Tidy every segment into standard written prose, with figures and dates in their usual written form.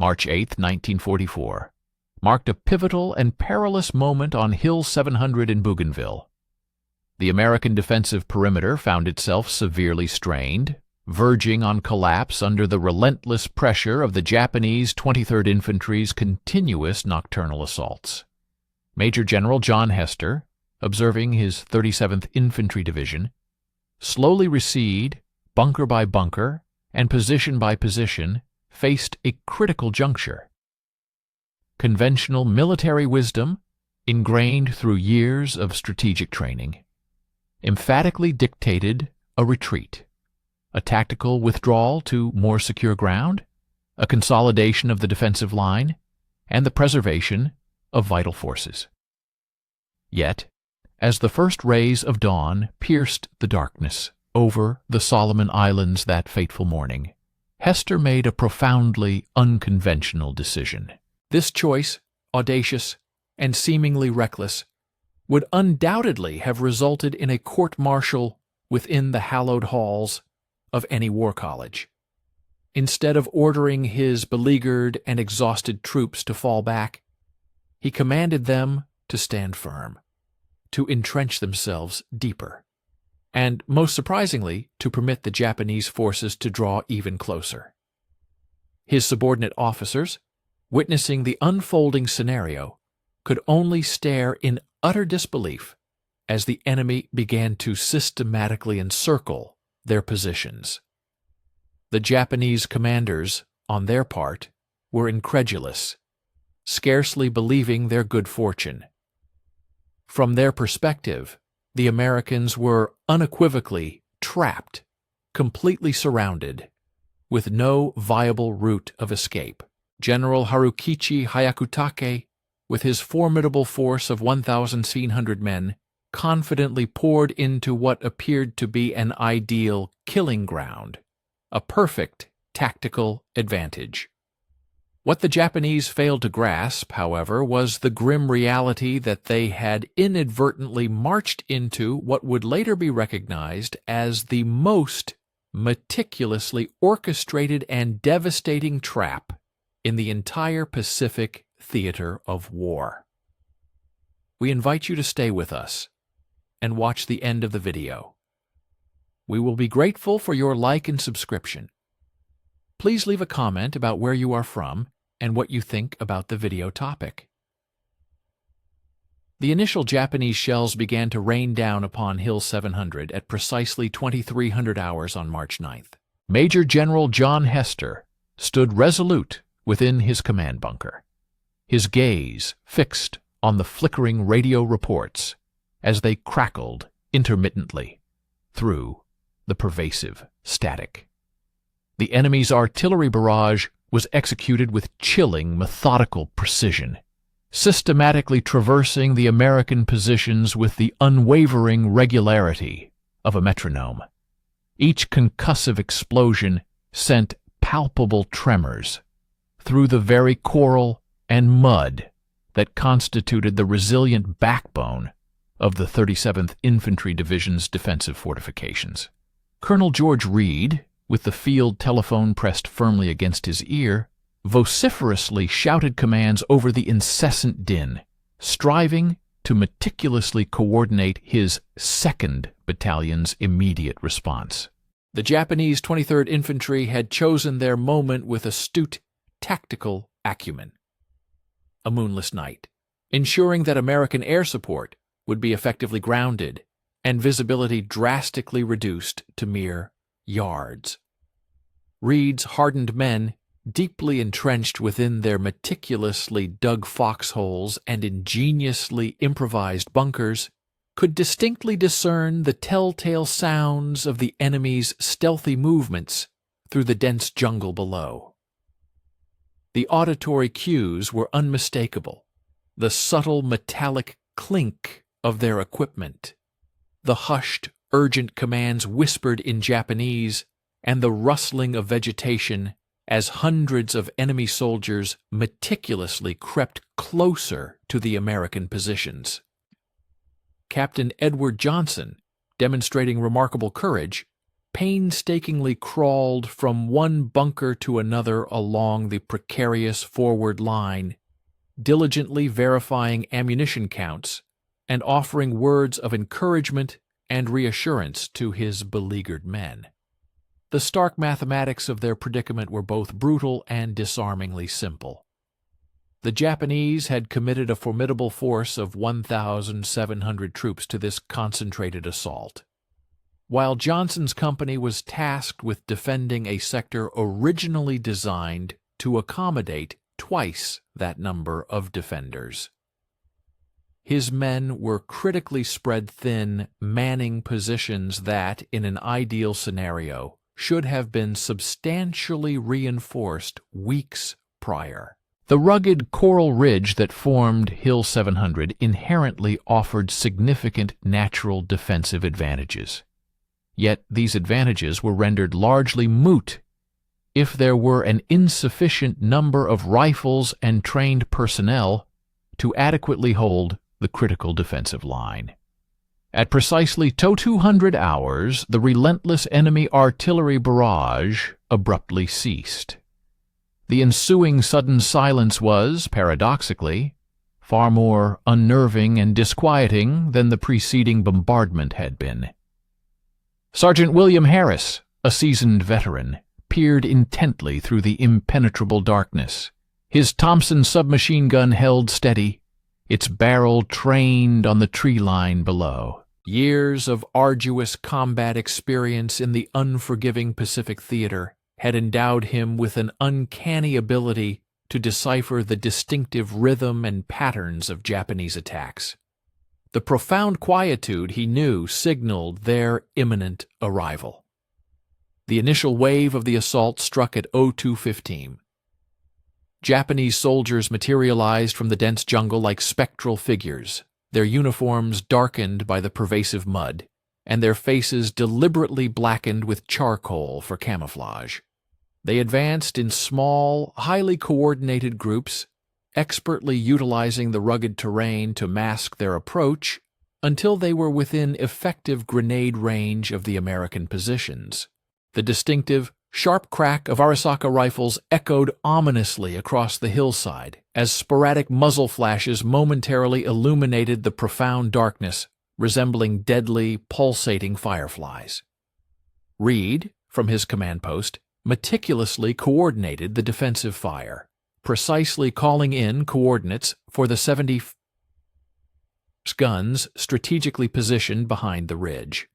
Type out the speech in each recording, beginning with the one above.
March 8, 1944, marked a pivotal and perilous moment on Hill 700 in Bougainville. The American defensive perimeter found itself severely strained, verging on collapse under the relentless pressure of the Japanese 23rd Infantry's continuous nocturnal assaults. Major General John Hester, observing his 37th Infantry Division, slowly recede, bunker by bunker, and position by position, faced a critical juncture. Conventional military wisdom, ingrained through years of strategic training, emphatically dictated a retreat, a tactical withdrawal to more secure ground, a consolidation of the defensive line, and the preservation of vital forces. Yet, as the first rays of dawn pierced the darkness over the Solomon Islands that fateful morning, Hester made a profoundly unconventional decision. This choice, audacious and seemingly reckless, would undoubtedly have resulted in a court-martial within the hallowed halls of any war college. Instead of ordering his beleaguered and exhausted troops to fall back, he commanded them to stand firm, to entrench themselves deeper, and, most surprisingly, to permit the Japanese forces to draw even closer. His subordinate officers, witnessing the unfolding scenario, could only stare in utter disbelief as the enemy began to systematically encircle their positions. The Japanese commanders, on their part, were incredulous, scarcely believing their good fortune. From their perspective, the Americans were unequivocally trapped, completely surrounded, with no viable route of escape. General Harukichi Hyakutake, with his formidable force of 1,700 men, confidently poured into what appeared to be an ideal killing ground, a perfect tactical advantage. What the Japanese failed to grasp, however, was the grim reality that they had inadvertently marched into what would later be recognized as the most meticulously orchestrated and devastating trap in the entire Pacific theater of war. We invite you to stay with us and watch the end of the video. We will be grateful for your like and subscription. Please leave a comment about where you are from and what you think about the video topic. The initial Japanese shells began to rain down upon Hill 700 at precisely 2300 hours on March 9th. Major General John Hester stood resolute within his command bunker, his gaze fixed on the flickering radio reports as they crackled intermittently through the pervasive static. The enemy's artillery barrage was executed with chilling, methodical precision, systematically traversing the American positions with the unwavering regularity of a metronome. Each concussive explosion sent palpable tremors through the very coral and mud that constituted the resilient backbone of the 37th Infantry Division's defensive fortifications. Colonel George Reed, with the field telephone pressed firmly against his ear, vociferously shouted commands over the incessant din, striving to meticulously coordinate his 2nd Battalion's immediate response. The Japanese 23rd Infantry had chosen their moment with astute tactical acumen. A moonless night, ensuring that American air support would be effectively grounded and visibility drastically reduced to mere yards. Reed's hardened men, deeply entrenched within their meticulously dug foxholes and ingeniously improvised bunkers, could distinctly discern the telltale sounds of the enemy's stealthy movements through the dense jungle below. The auditory cues were unmistakable, the subtle metallic clink of their equipment, the hushed, urgent commands whispered in Japanese, and the rustling of vegetation as hundreds of enemy soldiers meticulously crept closer to the American positions. Captain Edward Johnson, demonstrating remarkable courage, painstakingly crawled from one bunker to another along the precarious forward line, diligently verifying ammunition counts and offering words of encouragement and reassurance to his beleaguered men. The stark mathematics of their predicament were both brutal and disarmingly simple. The Japanese had committed a formidable force of 1,700 troops to this concentrated assault, while Johnson's company was tasked with defending a sector originally designed to accommodate twice that number of defenders. His men were critically spread thin, manning positions that, in an ideal scenario, should have been substantially reinforced weeks prior. The rugged coral ridge that formed Hill 700 inherently offered significant natural defensive advantages. Yet these advantages were rendered largely moot if there were an insufficient number of rifles and trained personnel to adequately hold the critical defensive line. At precisely 200 hours, the relentless enemy artillery barrage abruptly ceased. The ensuing sudden silence was, paradoxically, far more unnerving and disquieting than the preceding bombardment had been. Sergeant William Harris, a seasoned veteran, peered intently through the impenetrable darkness. His Thompson submachine gun held steady, its barrel trained on the tree line below. Years of arduous combat experience in the unforgiving Pacific theater had endowed him with an uncanny ability to decipher the distinctive rhythm and patterns of Japanese attacks. The profound quietude, he knew, signaled their imminent arrival. The initial wave of the assault struck at 02:15. Japanese soldiers materialized from the dense jungle like spectral figures, their uniforms darkened by the pervasive mud, and their faces deliberately blackened with charcoal for camouflage. They advanced in small, highly coordinated groups, expertly utilizing the rugged terrain to mask their approach until they were within effective grenade range of the American positions. The distinctive, sharp crack of Arisaka rifles echoed ominously across the hillside as sporadic muzzle flashes momentarily illuminated the profound darkness, resembling deadly, pulsating fireflies. Reed, from his command post, meticulously coordinated the defensive fire, precisely calling in coordinates for the 70 guns strategically positioned behind the ridge.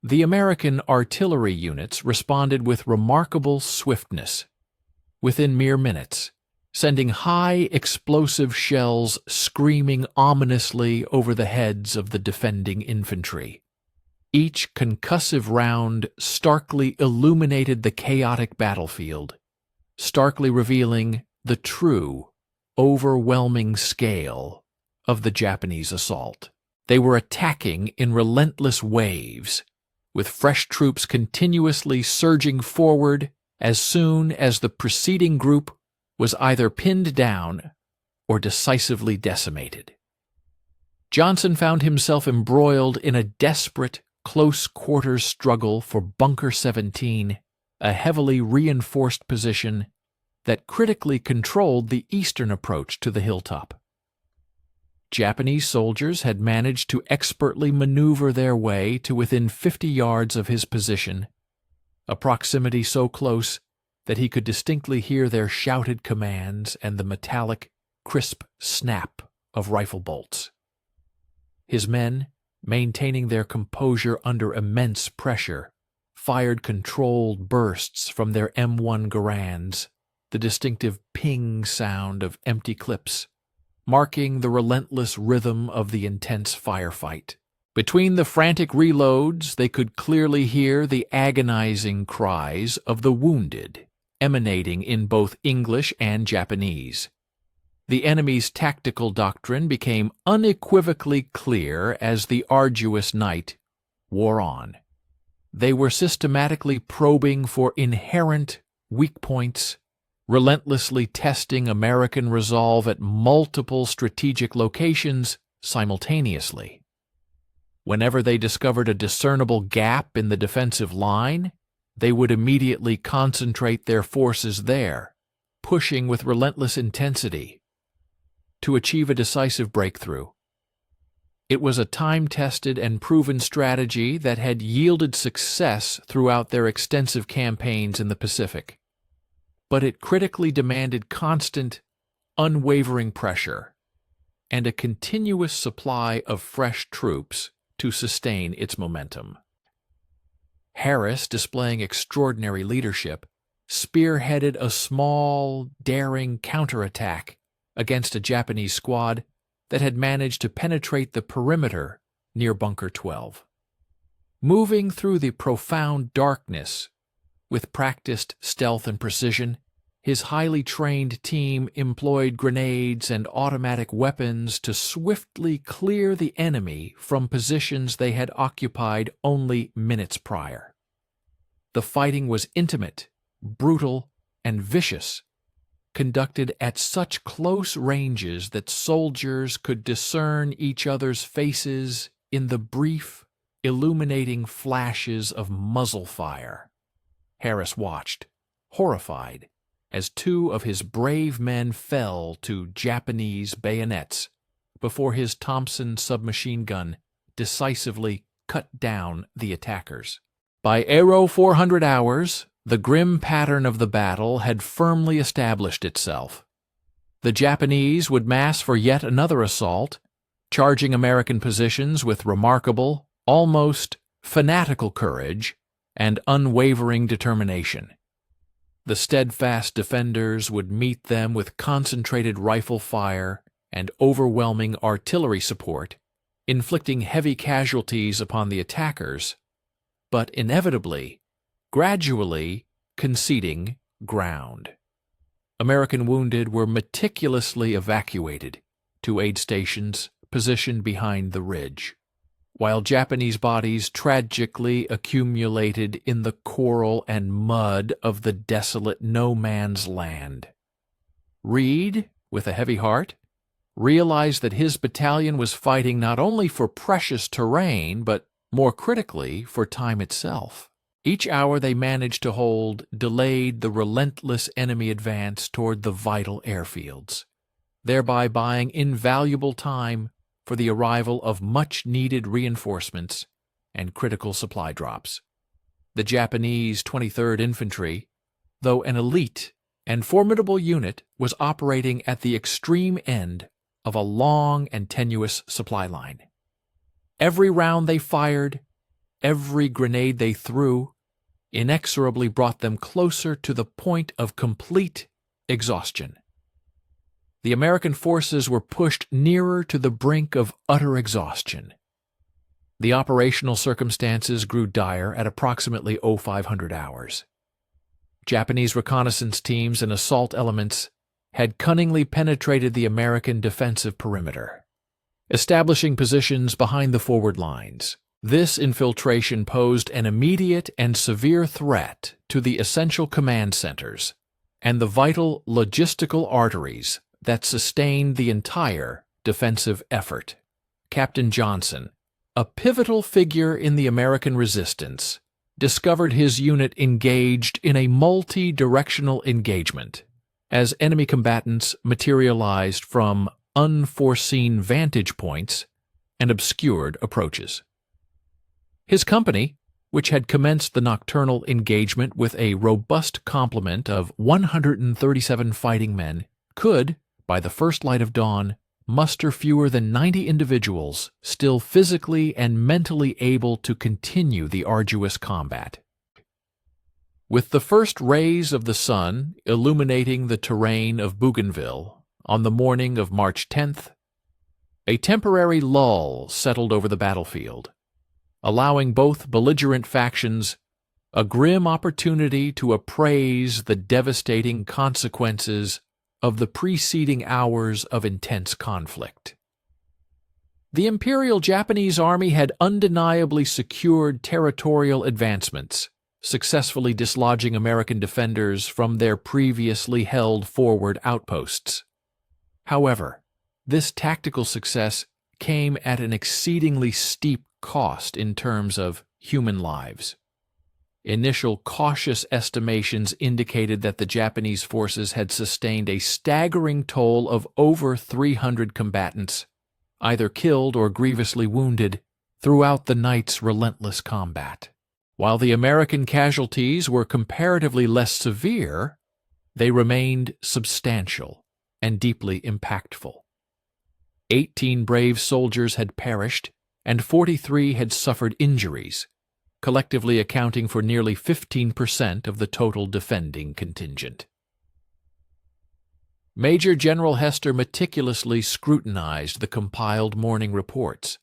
The American artillery units responded with remarkable swiftness. Within mere minutes, sending high explosive shells screaming ominously over the heads of the defending infantry. Each concussive round starkly illuminated the chaotic battlefield, starkly revealing the true, overwhelming scale of the Japanese assault. They were attacking in relentless waves, with fresh troops continuously surging forward as soon as the preceding group was either pinned down or decisively decimated. Johnson found himself embroiled in a desperate, close-quarters struggle for Bunker 17, a heavily reinforced position that critically controlled the eastern approach to the hilltop. Japanese soldiers had managed to expertly maneuver their way to within 50 yards of his position, a proximity so close that he could distinctly hear their shouted commands and the metallic, crisp snap of rifle bolts. His men, maintaining their composure under immense pressure, fired controlled bursts from their M1 Garands, the distinctive ping sound of empty clips, marking the relentless rhythm of the intense firefight. Between the frantic reloads, they could clearly hear the agonizing cries of the wounded, emanating in both English and Japanese. The enemy's tactical doctrine became unequivocally clear as the arduous night wore on. They were systematically probing for inherent weak points, relentlessly testing American resolve at multiple strategic locations simultaneously. Whenever they discovered a discernible gap in the defensive line, they would immediately concentrate their forces there, pushing with relentless intensity to achieve a decisive breakthrough. It was a time-tested and proven strategy that had yielded success throughout their extensive campaigns in the Pacific. But it critically demanded constant, unwavering pressure and a continuous supply of fresh troops to sustain its momentum. Harris, displaying extraordinary leadership, spearheaded a small, daring counterattack against a Japanese squad that had managed to penetrate the perimeter near Bunker 12. Moving through the profound darkness with practiced stealth and precision, his highly trained team employed grenades and automatic weapons to swiftly clear the enemy from positions they had occupied only minutes prior. The fighting was intimate, brutal, and vicious, conducted at such close ranges that soldiers could discern each other's faces in the brief, illuminating flashes of muzzle fire. Harris watched, horrified, as two of his brave men fell to Japanese bayonets before his Thompson submachine gun decisively cut down the attackers. By Aero 400 hours, the grim pattern of the battle had firmly established itself. The Japanese would mass for yet another assault, charging American positions with remarkable, almost fanatical courage and unwavering determination. The steadfast defenders would meet them with concentrated rifle fire and overwhelming artillery support, inflicting heavy casualties upon the attackers, but inevitably, gradually conceding ground. American wounded were meticulously evacuated to aid stations positioned behind the ridge, while Japanese bodies tragically accumulated in the coral and mud of the desolate no-man's land. Reed, with a heavy heart, realized that his battalion was fighting not only for precious terrain, but, more critically, for time itself. Each hour they managed to hold delayed the relentless enemy advance toward the vital airfields, thereby buying invaluable time for the arrival of much-needed reinforcements and critical supply drops. The Japanese 23rd Infantry, though an elite and formidable unit, was operating at the extreme end of a long and tenuous supply line. Every round they fired, every grenade they threw, inexorably brought them closer to the point of complete exhaustion. The American forces were pushed nearer to the brink of utter exhaustion. The operational circumstances grew dire at approximately 0500 hours. Japanese reconnaissance teams and assault elements had cunningly penetrated the American defensive perimeter, establishing positions behind the forward lines. This infiltration posed an immediate and severe threat to the essential command centers and the vital logistical arteries that sustained the entire defensive effort. Captain Johnson, a pivotal figure in the American resistance, discovered his unit engaged in a multi-directional engagement as enemy combatants materialized from unforeseen vantage points and obscured approaches. His company, which had commenced the nocturnal engagement with a robust complement of 137 fighting men, could, by the first light of dawn, muster fewer than 90 individuals still physically and mentally able to continue the arduous combat. With the first rays of the sun illuminating the terrain of Bougainville on the morning of March 10th, a temporary lull settled over the battlefield, allowing both belligerent factions a grim opportunity to appraise the devastating consequences of the preceding hours of intense conflict. The Imperial Japanese Army had undeniably secured territorial advancements, successfully dislodging American defenders from their previously held forward outposts. However, this tactical success came at an exceedingly steep cost in terms of human lives. Initial cautious estimations indicated that the Japanese forces had sustained a staggering toll of over 300 combatants, either killed or grievously wounded, throughout the night's relentless combat. While the American casualties were comparatively less severe, they remained substantial and deeply impactful. 18 brave soldiers had perished, and 43 had suffered injuries, collectively accounting for nearly 15% of the total defending contingent. Major General Hester meticulously scrutinized the compiled morning reports,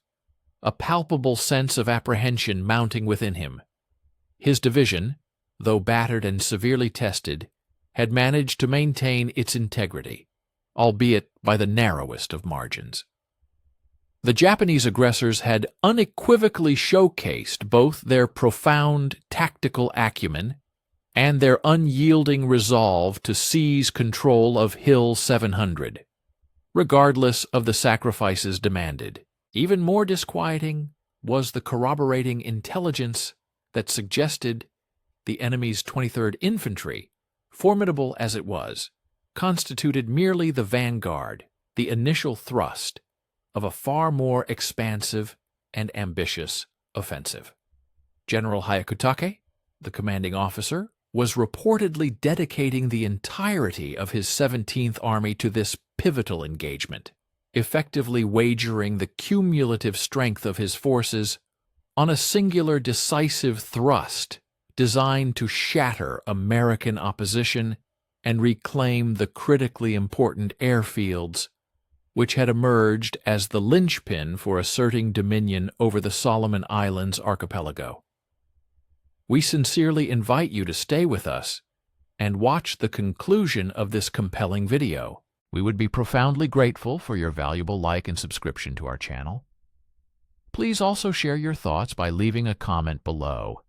a palpable sense of apprehension mounting within him. His division, though battered and severely tested, had managed to maintain its integrity, albeit by the narrowest of margins. The Japanese aggressors had unequivocally showcased both their profound tactical acumen and their unyielding resolve to seize control of Hill 700, regardless of the sacrifices demanded. Even more disquieting was the corroborating intelligence that suggested the enemy's 23rd Infantry, formidable as it was, constituted merely the vanguard, the initial thrust, of a far more expansive and ambitious offensive. General Hyakutake, the commanding officer, was reportedly dedicating the entirety of his 17th Army to this pivotal engagement, effectively wagering the cumulative strength of his forces on a singular decisive thrust designed to shatter American opposition and reclaim the critically important airfields which had emerged as the linchpin for asserting dominion over the Solomon Islands archipelago. We sincerely invite you to stay with us and watch the conclusion of this compelling video. We would be profoundly grateful for your valuable like and subscription to our channel. Please also share your thoughts by leaving a comment below,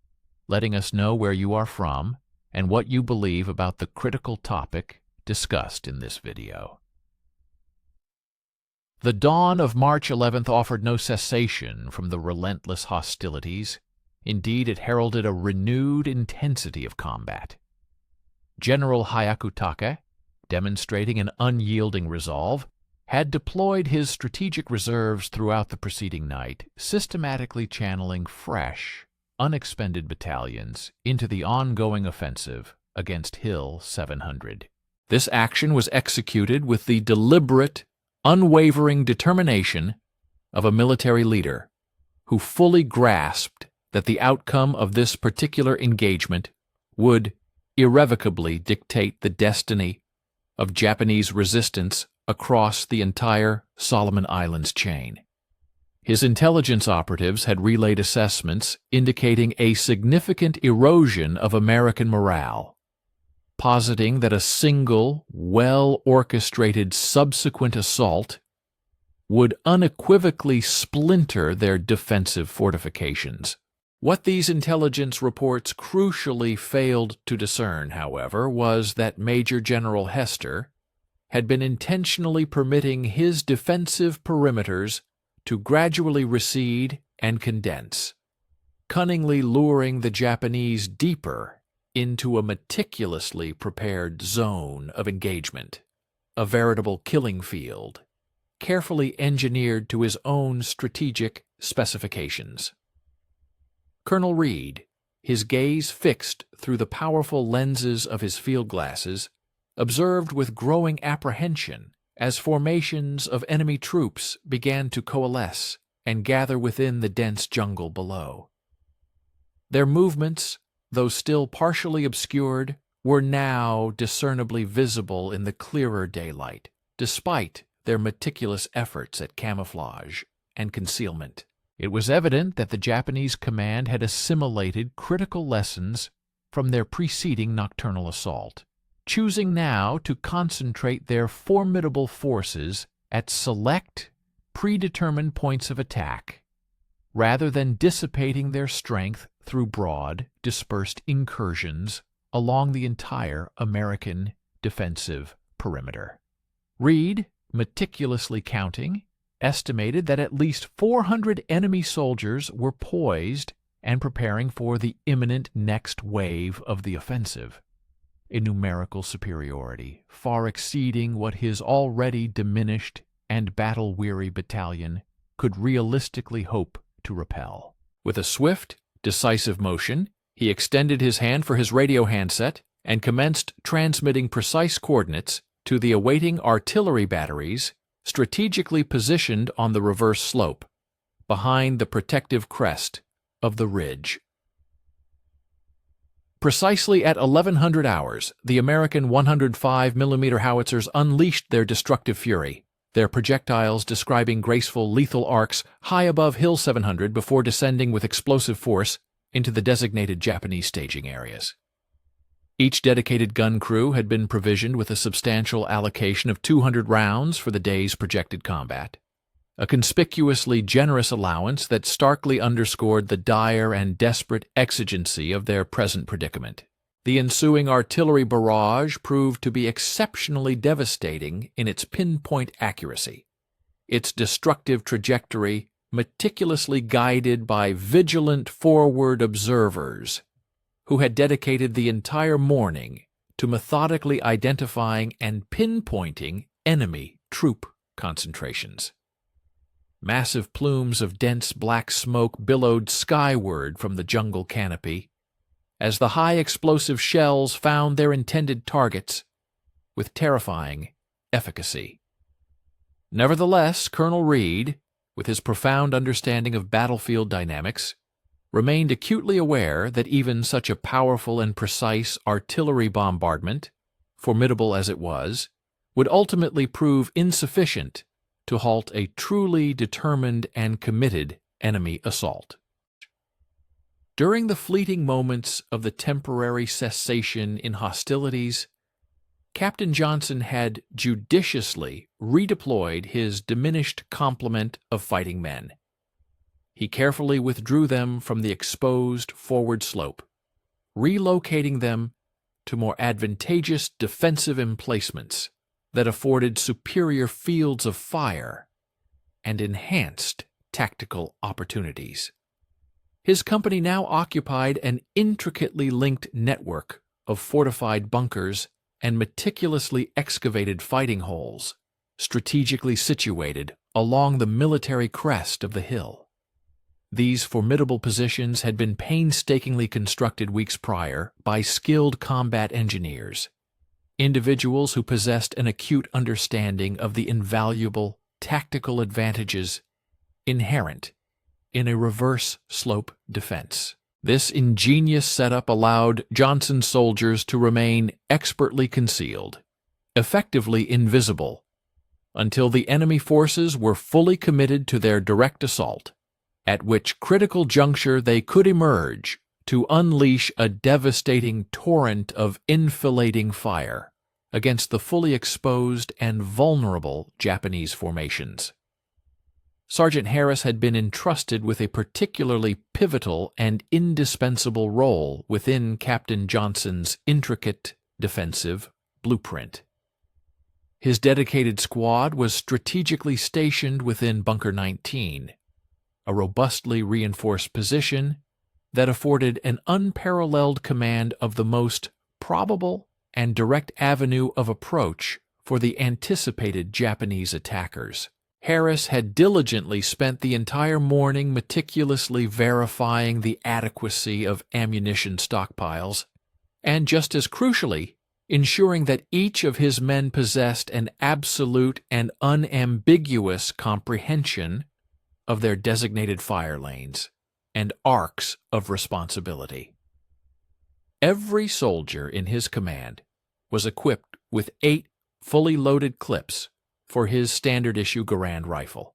letting us know where you are from and what you believe about the critical topic discussed in this video. The dawn of March 11th offered no cessation from the relentless hostilities. Indeed, it heralded a renewed intensity of combat. General Hyakutake, demonstrating an unyielding resolve, had deployed his strategic reserves throughout the preceding night, systematically channeling fresh, unexpended battalions into the ongoing offensive against Hill 700. This action was executed with the deliberate, unwavering determination of a military leader who fully grasped that the outcome of this particular engagement would irrevocably dictate the destiny of Japanese resistance across the entire Solomon Islands chain. His intelligence operatives had relayed assessments indicating a significant erosion of American morale, positing that a single, well-orchestrated subsequent assault would unequivocally splinter their defensive fortifications. What these intelligence reports crucially failed to discern, however, was that Major General Hester had been intentionally permitting his defensive perimeters to gradually recede and condense, cunningly luring the Japanese deeper into a meticulously prepared zone of engagement, a veritable killing field, carefully engineered to his own strategic specifications. Colonel Reed, his gaze fixed through the powerful lenses of his field glasses, observed with growing apprehension as formations of enemy troops began to coalesce and gather within the dense jungle below. Their movements, though still partially obscured, were now discernibly visible in the clearer daylight, despite their meticulous efforts at camouflage and concealment. It was evident that the Japanese command had assimilated critical lessons from their preceding nocturnal assault, choosing now to concentrate their formidable forces at select, predetermined points of attack, rather than dissipating their strength through broad, dispersed incursions along the entire American defensive perimeter. Reed, meticulously counting estimated that at least 400 enemy soldiers were poised and preparing for the imminent next wave of the offensive, a numerical superiority far exceeding what his already diminished and battle-weary battalion could realistically hope to repel. With a swift, decisive motion, he extended his hand for his radio handset and commenced transmitting precise coordinates to the awaiting artillery batteries strategically positioned on the reverse slope, behind the protective crest of the ridge. Precisely at 1100 hours, the American 105mm howitzers unleashed their destructive fury, their projectiles describing graceful lethal arcs high above Hill 700 before descending with explosive force into the designated Japanese staging areas. Each dedicated gun crew had been provisioned with a substantial allocation of 200 rounds for the day's projected combat, a conspicuously generous allowance that starkly underscored the dire and desperate exigency of their present predicament. The ensuing artillery barrage proved to be exceptionally devastating in its pinpoint accuracy, its destructive trajectory meticulously guided by vigilant forward observers who had dedicated the entire morning to methodically identifying and pinpointing enemy troop concentrations. Massive plumes of dense black smoke billowed skyward from the jungle canopy as the high explosive shells found their intended targets with terrifying efficacy. Nevertheless, Colonel Reed, with his profound understanding of battlefield dynamics, remained acutely aware that even such a powerful and precise artillery bombardment, formidable as it was, would ultimately prove insufficient to halt a truly determined and committed enemy assault. During the fleeting moments of the temporary cessation in hostilities, Captain Johnson had judiciously redeployed his diminished complement of fighting men. He carefully withdrew them from the exposed forward slope, relocating them to more advantageous defensive emplacements that afforded superior fields of fire and enhanced tactical opportunities. His company now occupied an intricately linked network of fortified bunkers and meticulously excavated fighting holes, strategically situated along the military crest of the hill. These formidable positions had been painstakingly constructed weeks prior by skilled combat engineers, individuals who possessed an acute understanding of the invaluable tactical advantages inherent in a reverse slope defense. This ingenious setup allowed Johnson's soldiers to remain expertly concealed, effectively invisible, until the enemy forces were fully committed to their direct assault, at which critical juncture they could emerge to unleash a devastating torrent of enfilading fire against the fully exposed and vulnerable Japanese formations. Sergeant Harris had been entrusted with a particularly pivotal and indispensable role within Captain Johnson's intricate defensive blueprint. His dedicated squad was strategically stationed within Bunker 19, a robustly reinforced position that afforded an unparalleled command of the most probable and direct avenue of approach for the anticipated Japanese attackers. Harris had diligently spent the entire morning meticulously verifying the adequacy of ammunition stockpiles, and just as crucially, ensuring that each of his men possessed an absolute and unambiguous comprehension of their designated fire lanes and arcs of responsibility. Every soldier in his command was equipped with 8 fully loaded clips for his standard-issue Garand rifle,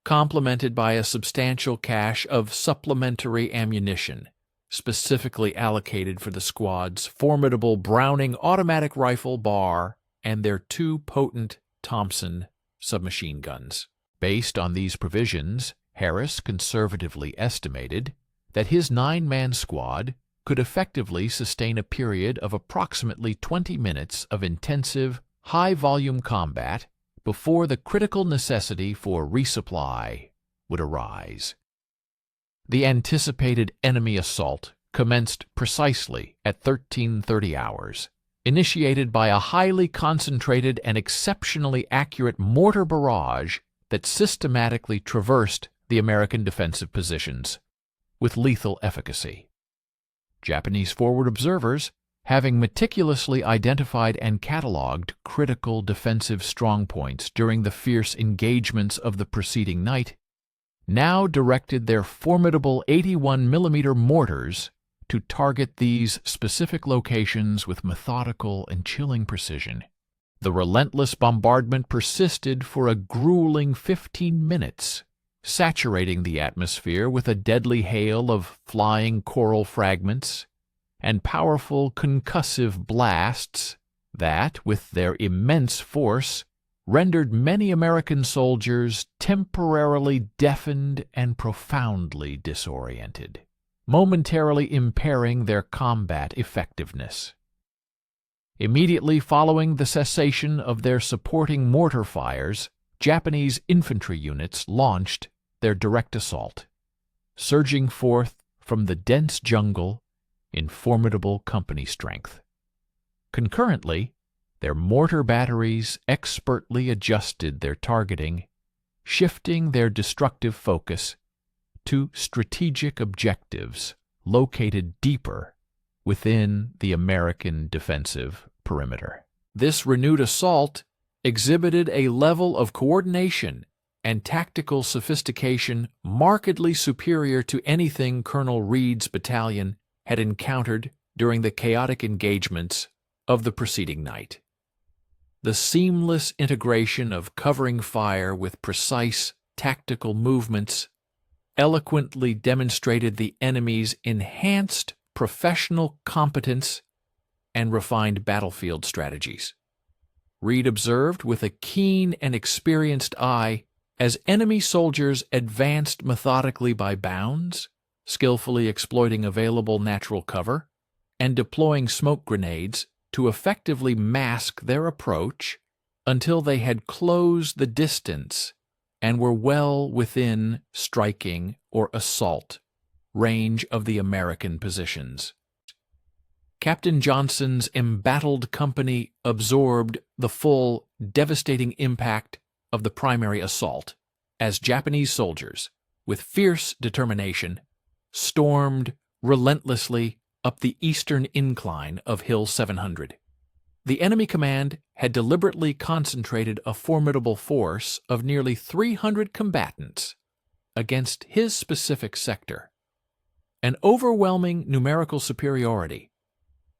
complemented by a substantial cache of supplementary ammunition specifically allocated for the squad's formidable Browning automatic rifle bar and their 2 potent Thompson submachine guns. Based on these provisions, Harris conservatively estimated that his 9-man squad could effectively sustain a period of approximately 20 minutes of intensive, high-volume combat before the critical necessity for resupply would arise. The anticipated enemy assault commenced precisely at 1330 hours, initiated by a highly concentrated and exceptionally accurate mortar barrage that systematically traversed the American defensive positions with lethal efficacy. Japanese forward observers, having meticulously identified and catalogued critical defensive strongpoints during the fierce engagements of the preceding night, now directed their formidable 81mm mortars to target these specific locations with methodical and chilling precision. The relentless bombardment persisted for a grueling 15 minutes, saturating the atmosphere with a deadly hail of flying coral fragments and powerful concussive blasts that, with their immense force, rendered many American soldiers temporarily deafened and profoundly disoriented, momentarily impairing their combat effectiveness. Immediately following the cessation of their supporting mortar fires, Japanese infantry units launched their direct assault, surging forth from the dense jungle in formidable company strength. Concurrently, their mortar batteries expertly adjusted their targeting, shifting their destructive focus to strategic objectives located deeper within the American defensive perimeter. This renewed assault exhibited a level of coordination and tactical sophistication markedly superior to anything Colonel Reed's battalion had encountered during the chaotic engagements of the preceding night. The seamless integration of covering fire with precise tactical movements eloquently demonstrated the enemy's enhanced professional competence and refined battlefield strategies. Reed observed with a keen and experienced eye as enemy soldiers advanced methodically by bounds, skillfully exploiting available natural cover, and deploying smoke grenades to effectively mask their approach until they had closed the distance and were well within striking or assault range of the American positions. Captain Johnson's embattled company absorbed the full, devastating impact of the primary assault as Japanese soldiers, with fierce determination, stormed relentlessly up the eastern incline of Hill 700. The enemy command had deliberately concentrated a formidable force of nearly 300 combatants against his specific sector, an overwhelming numerical superiority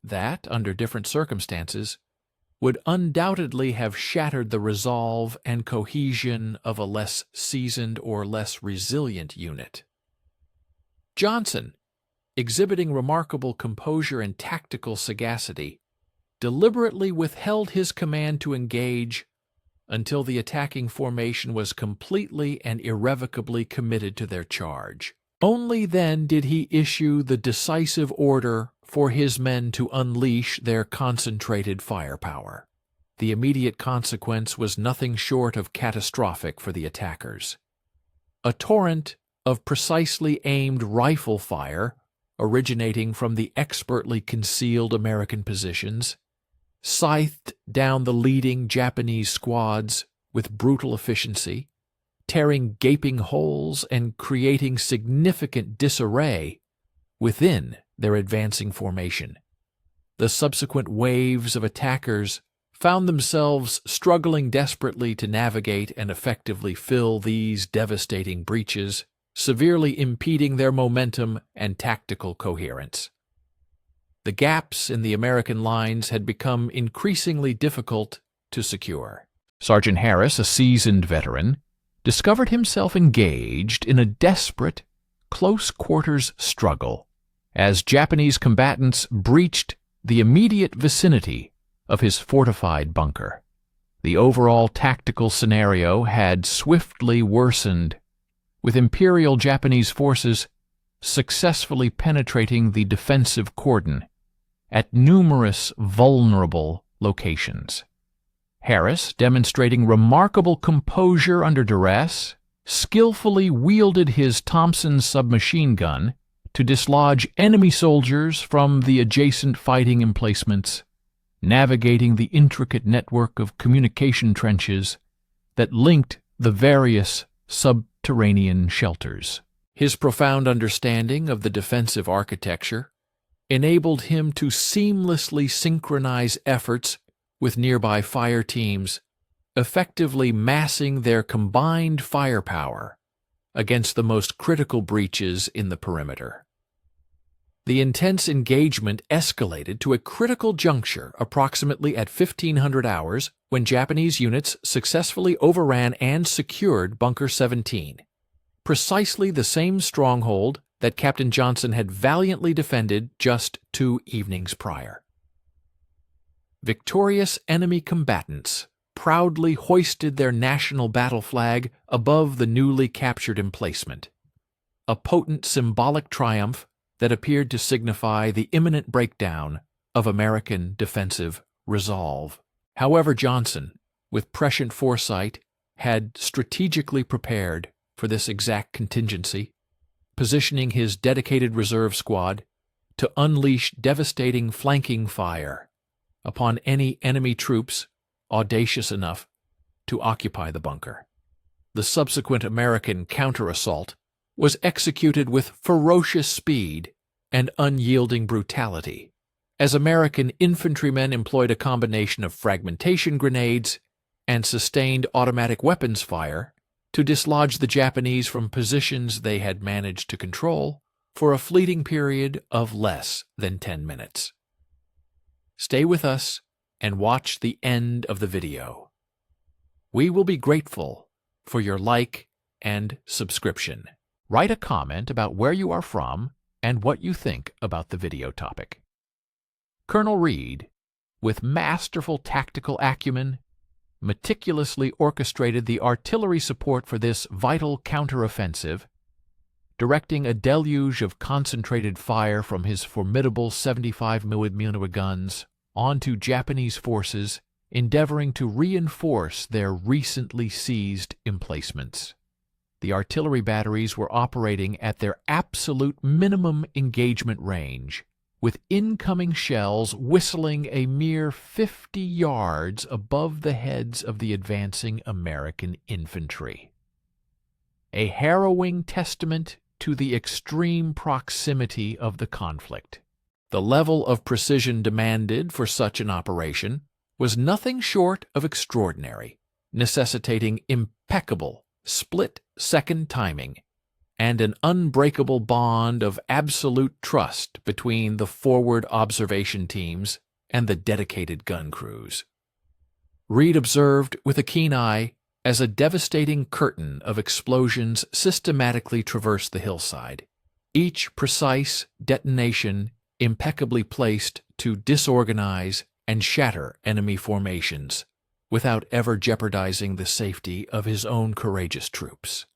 that, under different circumstances, would undoubtedly have shattered the resolve and cohesion of a less seasoned or less resilient unit. Johnson, exhibiting remarkable composure and tactical sagacity, deliberately withheld his command to engage until the attacking formation was completely and irrevocably committed to their charge. Only then did he issue the decisive order for his men to unleash their concentrated firepower. The immediate consequence was nothing short of catastrophic for the attackers. A torrent of precisely aimed rifle fire, originating from the expertly concealed American positions, scythed down the leading Japanese squads with brutal efficiency, tearing gaping holes and creating significant disarray within their advancing formation. The subsequent waves of attackers found themselves struggling desperately to navigate and effectively fill these devastating breaches, severely impeding their momentum and tactical coherence. The gaps in the American lines had become increasingly difficult to secure. Sergeant Harris, a seasoned veteran, discovered himself engaged in a desperate, close-quarters struggle as Japanese combatants breached the immediate vicinity of his fortified bunker. The overall tactical scenario had swiftly worsened, with Imperial Japanese forces successfully penetrating the defensive cordon at numerous vulnerable locations. Harris, demonstrating remarkable composure under duress, skillfully wielded his Thompson submachine gun to dislodge enemy soldiers from the adjacent fighting emplacements, navigating the intricate network of communication trenches that linked the various subterranean shelters. His profound understanding of the defensive architecture enabled him to seamlessly synchronize efforts with nearby fire teams, effectively massing their combined firepower against the most critical breaches in the perimeter. The intense engagement escalated to a critical juncture approximately at 1500 hours when Japanese units successfully overran and secured Bunker 17, precisely the same stronghold that Captain Johnson had valiantly defended just 2 evenings prior. Victorious enemy combatants proudly hoisted their national battle flag above the newly captured emplacement, a potent symbolic triumph that appeared to signify the imminent breakdown of American defensive resolve. However, Johnson, with prescient foresight, had strategically prepared for this exact contingency, positioning his dedicated reserve squad to unleash devastating flanking fire upon any enemy troops audacious enough to occupy the bunker. The subsequent American counter-assault was executed with ferocious speed and unyielding brutality, as American infantrymen employed a combination of fragmentation grenades and sustained automatic weapons fire to dislodge the Japanese from positions they had managed to control for a fleeting period of less than 10 minutes. Stay with us and watch the end of the video. We will be grateful for your like and subscription. Write a comment about where you are from and what you think about the video topic. Colonel Reed, with masterful tactical acumen, meticulously orchestrated the artillery support for this vital counteroffensive, directing a deluge of concentrated fire from his formidable 75mm guns onto Japanese forces endeavoring to reinforce their recently seized emplacements. The artillery batteries were operating at their absolute minimum engagement range, with incoming shells whistling a mere 50 yards above the heads of the advancing American infantry. A harrowing testament to the extreme proximity of the conflict. The level of precision demanded for such an operation was nothing short of extraordinary, necessitating impeccable split-second timing and an unbreakable bond of absolute trust between the forward observation teams and the dedicated gun crews. Reed observed with a keen eye as a devastating curtain of explosions systematically traversed the hillside, each precise detonation impeccably placed to disorganize and shatter enemy formations without ever jeopardizing the safety of his own courageous troops.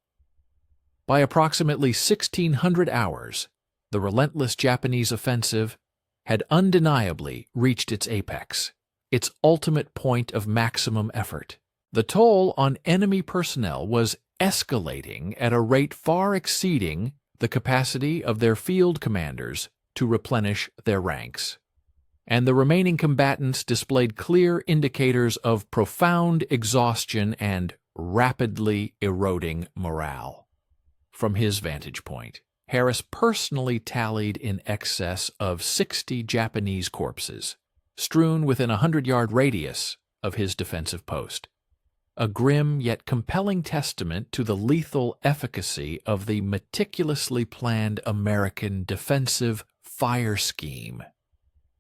By approximately 1600 hours, the relentless Japanese offensive had undeniably reached its apex, its ultimate point of maximum effort. The toll on enemy personnel was escalating at a rate far exceeding the capacity of their field commanders to replenish their ranks, and the remaining combatants displayed clear indicators of profound exhaustion and rapidly eroding morale. From his vantage point, Harris personally tallied in excess of 60 Japanese corpses, strewn within a 100-yard radius of his defensive post, a grim yet compelling testament to the lethal efficacy of the meticulously planned American defensive fire scheme.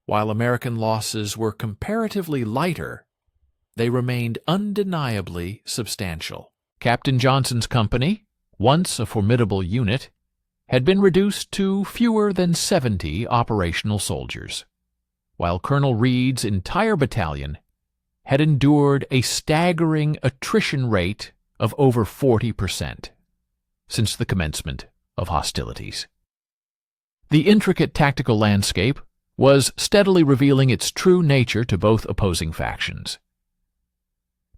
While American losses were comparatively lighter, they remained undeniably substantial. Captain Johnson's company, once a formidable unit, had been reduced to fewer than 70 operational soldiers, while Colonel Reed's entire battalion had endured a staggering attrition rate of over 40% since the commencement of hostilities. The intricate tactical landscape was steadily revealing its true nature to both opposing factions.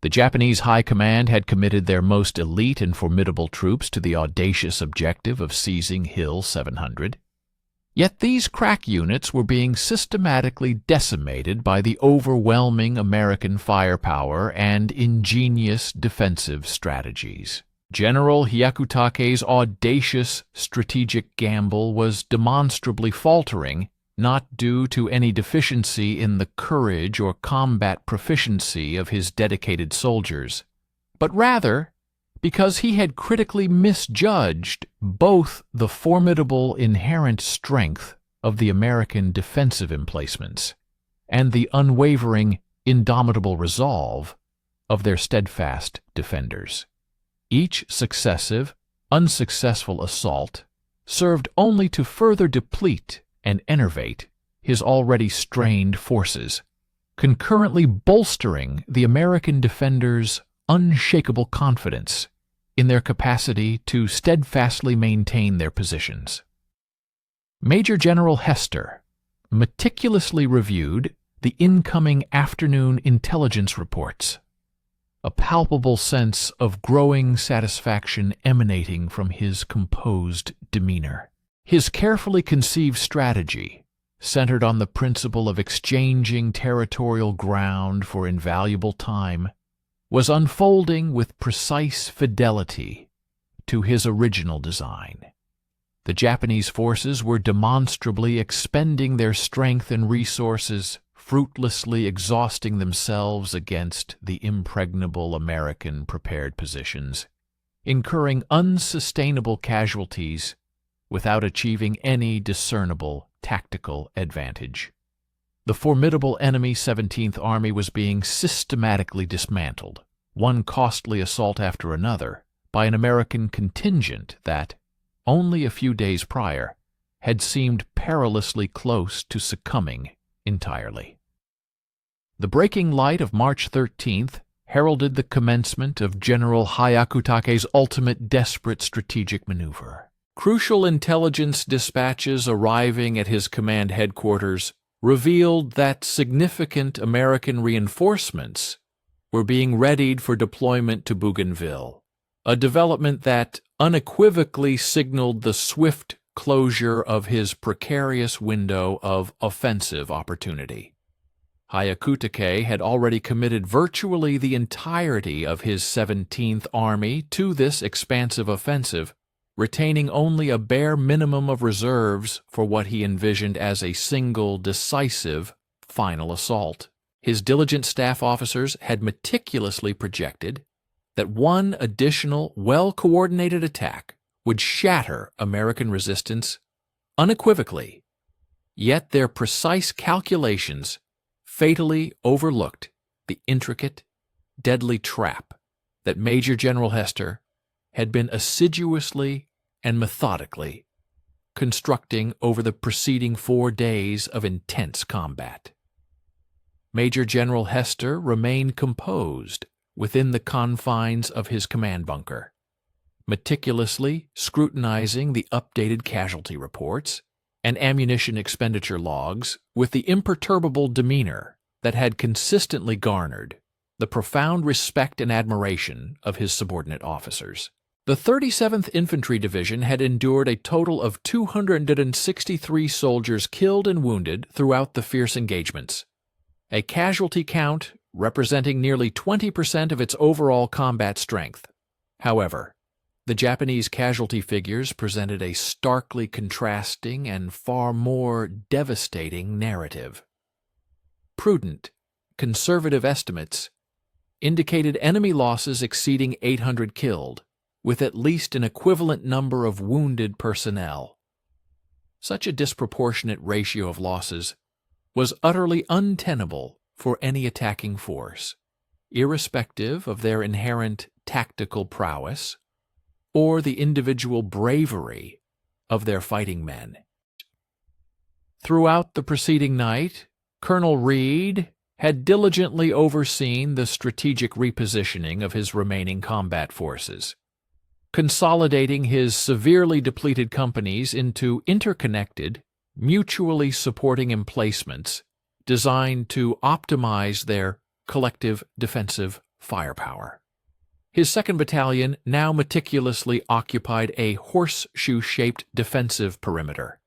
The Japanese High Command had committed their most elite and formidable troops to the audacious objective of seizing Hill 700. Yet these crack units were being systematically decimated by the overwhelming American firepower and ingenious defensive strategies. General Hyakutake's audacious strategic gamble was demonstrably faltering, not due to any deficiency in the courage or combat proficiency of his dedicated soldiers, but rather because he had critically misjudged both the formidable inherent strength of the American defensive emplacements and the unwavering, indomitable resolve of their steadfast defenders. Each successive, unsuccessful assault served only to further deplete and enervate his already strained forces, concurrently bolstering the American defenders' unshakable confidence in their capacity to steadfastly maintain their positions. Major General Hester meticulously reviewed the incoming afternoon intelligence reports, a palpable sense of growing satisfaction emanating from his composed demeanor. His carefully conceived strategy, centered on the principle of exchanging territorial ground for invaluable time, was unfolding with precise fidelity to his original design. The Japanese forces were demonstrably expending their strength and resources, fruitlessly exhausting themselves against the impregnable American prepared positions, incurring unsustainable casualties without achieving any discernible tactical advantage. The formidable enemy 17th Army was being systematically dismantled, one costly assault after another, by an American contingent that, only a few days prior, had seemed perilously close to succumbing entirely. The breaking light of March 13th heralded the commencement of General Hyakutake's ultimate desperate strategic maneuver. Crucial intelligence dispatches arriving at his command headquarters revealed that significant American reinforcements were being readied for deployment to Bougainville, a development that unequivocally signaled the swift closure of his precarious window of offensive opportunity. Hyakutake had already committed virtually the entirety of his 17th Army to this expansive offensive, retaining only a bare minimum of reserves for what he envisioned as a single, decisive, final assault. His diligent staff officers had meticulously projected that one additional, well-coordinated attack would shatter American resistance unequivocally, yet their precise calculations fatally overlooked the intricate, deadly trap that Major General Hester had been assiduously and methodically constructing over the preceding 4 days of intense combat. Major General Hester remained composed within the confines of his command bunker, meticulously scrutinizing the updated casualty reports and ammunition expenditure logs with the imperturbable demeanor that had consistently garnered the profound respect and admiration of his subordinate officers. The 37th Infantry Division had endured a total of 263 soldiers killed and wounded throughout the fierce engagements, a casualty count representing nearly 20% of its overall combat strength. However, the Japanese casualty figures presented a starkly contrasting and far more devastating narrative. Prudent, conservative estimates indicated enemy losses exceeding 800 killed, with at least an equivalent number of wounded personnel. Such a disproportionate ratio of losses was utterly untenable for any attacking force, irrespective of their inherent tactical prowess or the individual bravery of their fighting men. Throughout the preceding night, Colonel Reed had diligently overseen the strategic repositioning of his remaining combat forces, consolidating his severely depleted companies into interconnected, mutually supporting emplacements designed to optimize their collective defensive firepower. His 2nd Battalion now meticulously occupied a horseshoe-shaped defensive perimeter,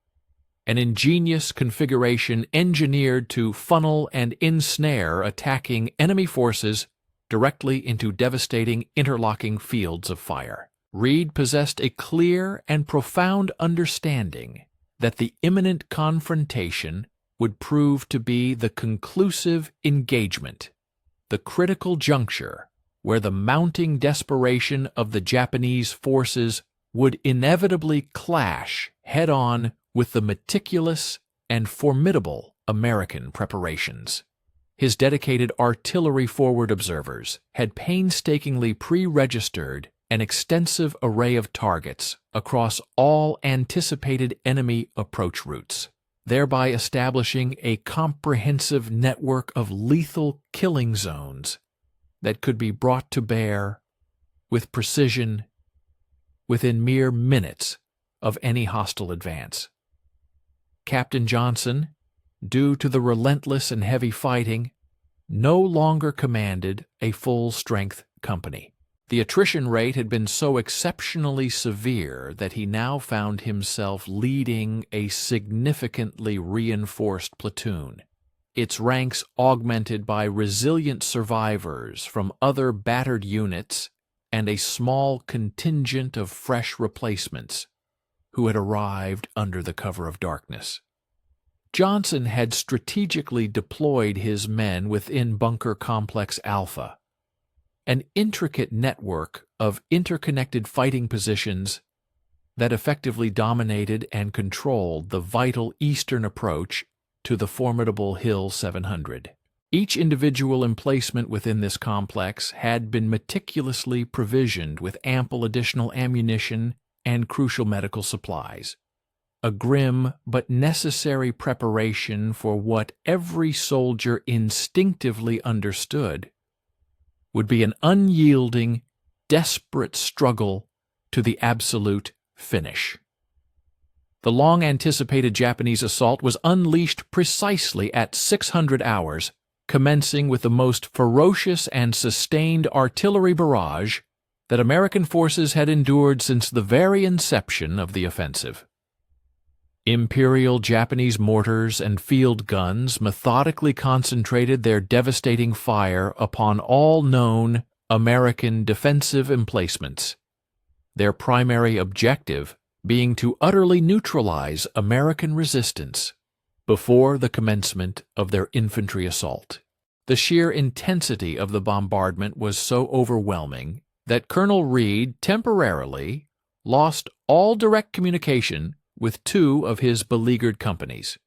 an ingenious configuration engineered to funnel and ensnare attacking enemy forces directly into devastating interlocking fields of fire. Reed possessed a clear and profound understanding that the imminent confrontation would prove to be the conclusive engagement, the critical juncture where the mounting desperation of the Japanese forces would inevitably clash head-on with the meticulous and formidable American preparations. His dedicated artillery forward observers had painstakingly pre-registered an extensive array of targets across all anticipated enemy approach routes, thereby establishing a comprehensive network of lethal killing zones that could be brought to bear with precision within mere minutes of any hostile advance. Captain Johnson, due to the relentless and heavy fighting, no longer commanded a full-strength company. The attrition rate had been so exceptionally severe that he now found himself leading a significantly reinforced platoon, its ranks augmented by resilient survivors from other battered units and a small contingent of fresh replacements who had arrived under the cover of darkness. Johnson had strategically deployed his men within Bunker Complex Alpha, an intricate network of interconnected fighting positions that effectively dominated and controlled the vital eastern approach to the formidable Hill 700. Each individual emplacement within this complex had been meticulously provisioned with ample additional ammunition and crucial medical supplies, a grim but necessary preparation for what every soldier instinctively understood would be an unyielding, desperate struggle to the absolute finish. The long-anticipated Japanese assault was unleashed precisely at 600 hours, commencing with the most ferocious and sustained artillery barrage that American forces had endured since the very inception of the offensive. Imperial Japanese mortars and field guns methodically concentrated their devastating fire upon all known American defensive emplacements, their primary objective being to utterly neutralize American resistance before the commencement of their infantry assault. The sheer intensity of the bombardment was so overwhelming that Colonel Reed temporarily lost all direct communication with 2 of his beleaguered companies,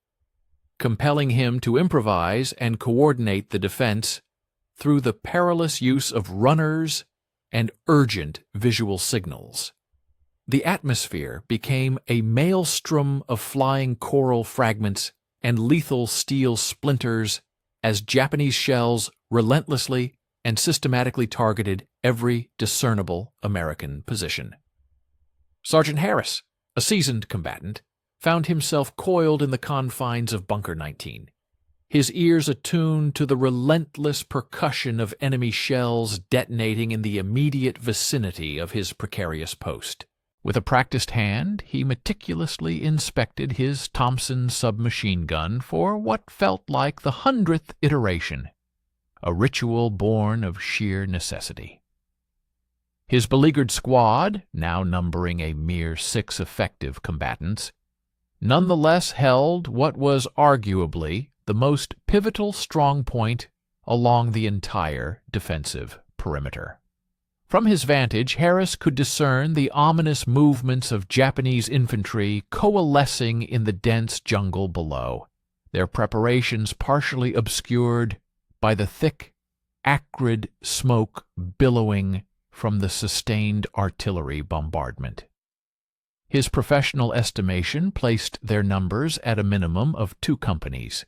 compelling him to improvise and coordinate the defense through the perilous use of runners and urgent visual signals. The atmosphere became a maelstrom of flying coral fragments and lethal steel splinters as Japanese shells relentlessly and systematically targeted every discernible American position. Sergeant Harris, a seasoned combatant, found himself coiled in the confines of Bunker 19, his ears attuned to the relentless percussion of enemy shells detonating in the immediate vicinity of his precarious post. With a practiced hand, he meticulously inspected his Thompson submachine gun for what felt like the 100th iteration, a ritual born of sheer necessity. His beleaguered squad, now numbering a mere 6 effective combatants, nonetheless held what was arguably the most pivotal strong point along the entire defensive perimeter. From his vantage, Harris could discern the ominous movements of Japanese infantry coalescing in the dense jungle below, their preparations partially obscured by the thick, acrid smoke billowing from the sustained artillery bombardment. His professional estimation placed their numbers at a minimum of 2 companies,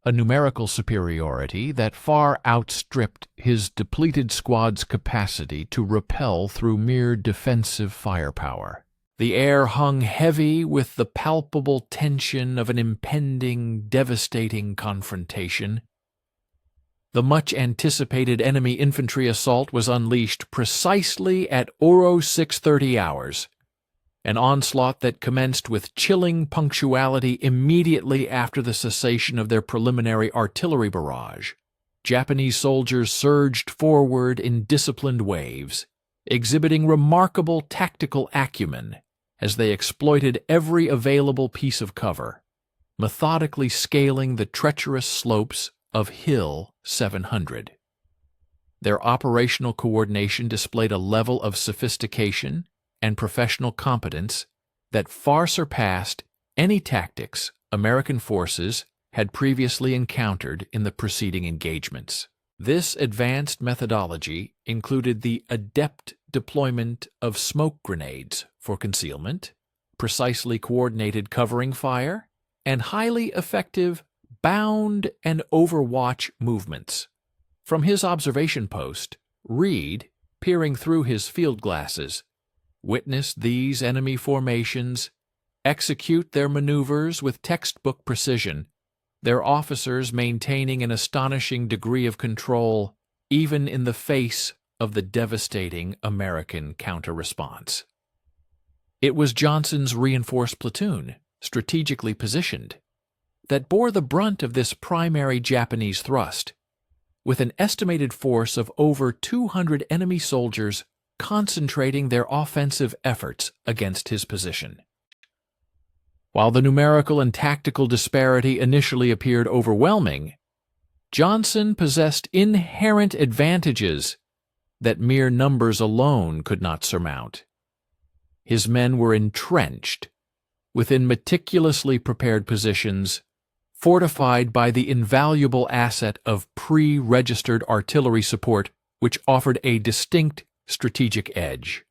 a numerical superiority that far outstripped his depleted squad's capacity to repel through mere defensive firepower. The air hung heavy with the palpable tension of an impending, devastating confrontation, The much-anticipated enemy infantry assault was unleashed precisely at Oro 6:30 hours, an onslaught that commenced with chilling punctuality immediately after the cessation of their preliminary artillery barrage. Japanese soldiers surged forward in disciplined waves, exhibiting remarkable tactical acumen as they exploited every available piece of cover, methodically scaling the treacherous slopes of Hill 700. Their operational coordination displayed a level of sophistication and professional competence that far surpassed any tactics American forces had previously encountered in the preceding engagements. This advanced methodology included the adept deployment of smoke grenades for concealment, precisely coordinated covering fire, and highly effective bound and overwatch movements. From his observation post, Reed, peering through his field glasses, witnessed these enemy formations execute their maneuvers with textbook precision, their officers maintaining an astonishing degree of control even in the face of the devastating American counter-response. It was Johnson's reinforced platoon, strategically positioned, that bore the brunt of this primary Japanese thrust, with an estimated force of over 200 enemy soldiers concentrating their offensive efforts against his position. While the numerical and tactical disparity initially appeared overwhelming, Johnson possessed inherent advantages that mere numbers alone could not surmount. His men were entrenched within meticulously prepared positions, fortified by the invaluable asset of pre-registered artillery support, which offered a distinct strategic edge.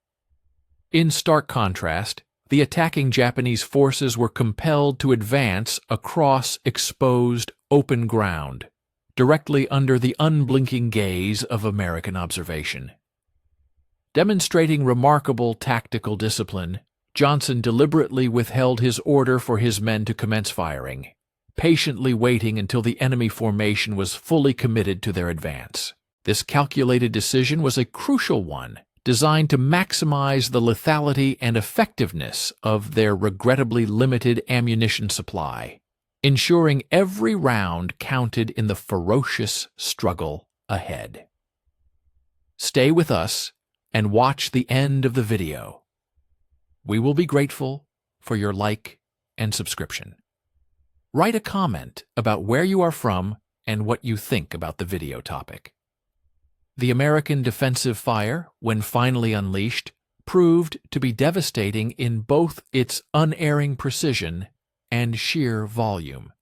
In stark contrast, the attacking Japanese forces were compelled to advance across exposed, open ground, directly under the unblinking gaze of American observation. Demonstrating remarkable tactical discipline, Johnson deliberately withheld his order for his men to commence firing, patiently waiting until the enemy formation was fully committed to their advance. This calculated decision was a crucial one, designed to maximize the lethality and effectiveness of their regrettably limited ammunition supply, ensuring every round counted in the ferocious struggle ahead. Stay with us and watch the end of the video. We will be grateful for your like and subscription. Write a comment about where you are from and what you think about the video topic. The American defensive fire, when finally unleashed, proved to be devastating in both its unerring precision and sheer volume.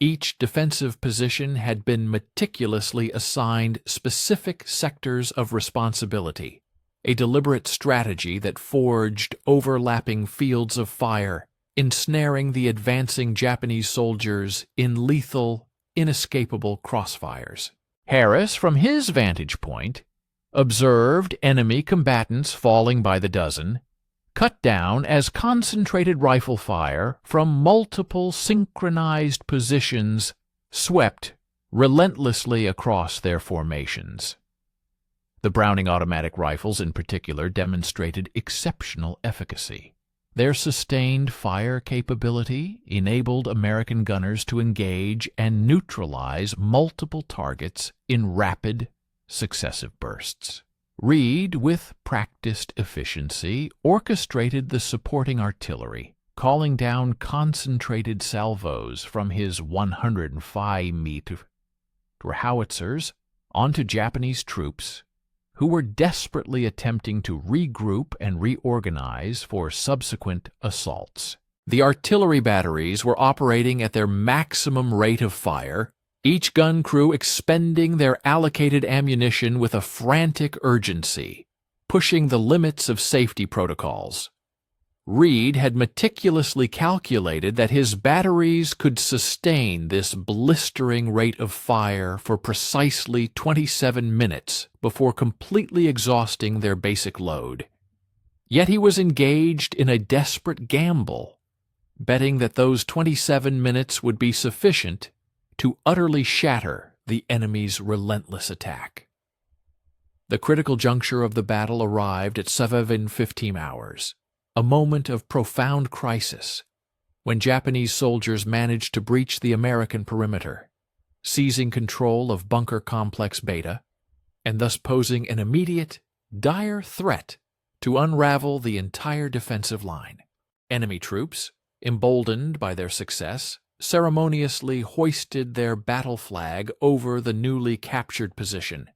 Each defensive position had been meticulously assigned specific sectors of responsibility, a deliberate strategy that forged overlapping fields of fire, ensnaring the advancing Japanese soldiers in lethal, inescapable crossfires. Harris, from his vantage point, observed enemy combatants falling by the dozen, cut down as concentrated rifle fire from multiple synchronized positions swept relentlessly across their formations. The Browning automatic rifles in particular demonstrated exceptional efficacy. Their sustained fire capability enabled American gunners to engage and neutralize multiple targets in rapid, successive bursts. Reed, with practiced efficiency, orchestrated the supporting artillery, calling down concentrated salvos from his 105-meter howitzers onto Japanese troops who were desperately attempting to regroup and reorganize for subsequent assaults. The artillery batteries were operating at their maximum rate of fire, each gun crew expending their allocated ammunition with a frantic urgency, pushing the limits of safety protocols. Reed had meticulously calculated that his batteries could sustain this blistering rate of fire for precisely 27 minutes before completely exhausting their basic load. Yet he was engaged in a desperate gamble, betting that those 27 minutes would be sufficient to utterly shatter the enemy's relentless attack. The critical juncture of the battle arrived at 7:15 hours, a moment of profound crisis, when Japanese soldiers managed to breach the American perimeter, seizing control of Bunker Complex Beta, and thus posing an immediate, dire threat to unravel the entire defensive line. Enemy troops, emboldened by their success, ceremoniously hoisted their battle flag over the newly captured position,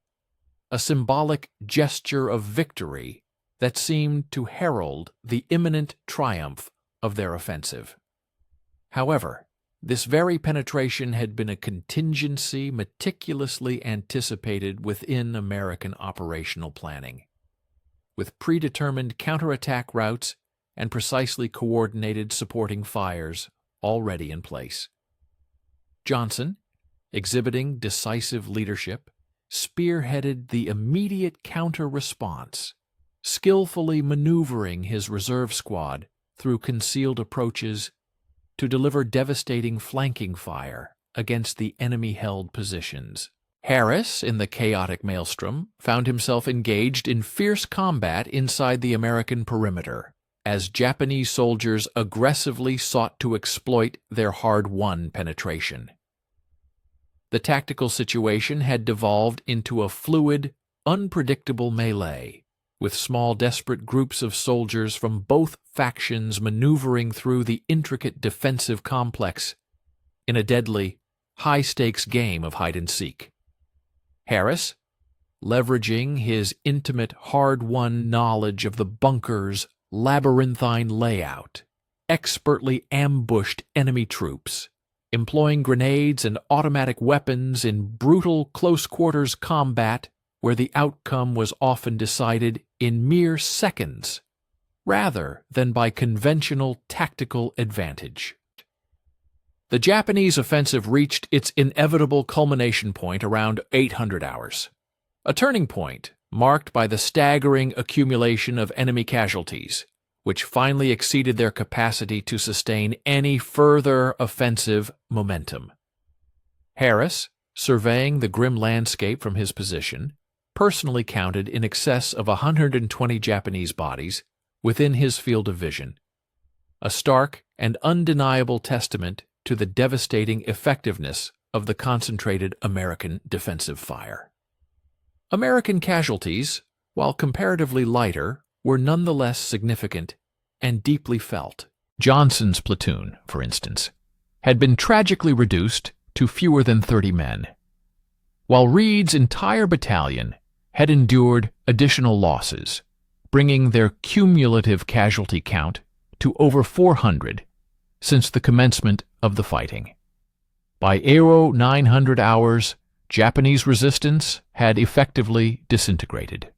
a symbolic gesture of victory that seemed to herald the imminent triumph of their offensive. However, this very penetration had been a contingency meticulously anticipated within American operational planning, with predetermined counterattack routes and precisely coordinated supporting fires already in place. Johnson, exhibiting decisive leadership, spearheaded the immediate counter-response, skillfully maneuvering his reserve squad through concealed approaches to deliver devastating flanking fire against the enemy-held positions. Harris, in the chaotic maelstrom, found himself engaged in fierce combat inside the American perimeter, as Japanese soldiers aggressively sought to exploit their hard-won penetration. The tactical situation had devolved into a fluid, unpredictable melee, with small desperate groups of soldiers from both factions maneuvering through the intricate defensive complex in a deadly, high-stakes game of hide-and-seek. Harris, leveraging his intimate, hard-won knowledge of the bunker's labyrinthine layout, expertly ambushed enemy troops, employing grenades and automatic weapons in brutal close-quarters combat where the outcome was often decided in mere seconds, rather than by conventional tactical advantage. The Japanese offensive reached its inevitable culmination point around 800 hours, a turning point marked by the staggering accumulation of enemy casualties, which finally exceeded their capacity to sustain any further offensive momentum. Harris, surveying the grim landscape from his position, personally counted in excess of 120 Japanese bodies within his field of vision, a stark and undeniable testament to the devastating effectiveness of the concentrated American defensive fire. American casualties, while comparatively lighter, were nonetheless significant and deeply felt. Johnson's platoon, for instance, had been tragically reduced to fewer than 30 men, while Reed's entire battalion had endured additional losses, bringing their cumulative casualty count to over 400 since the commencement of the fighting. By 900 hours, Japanese resistance had effectively disintegrated.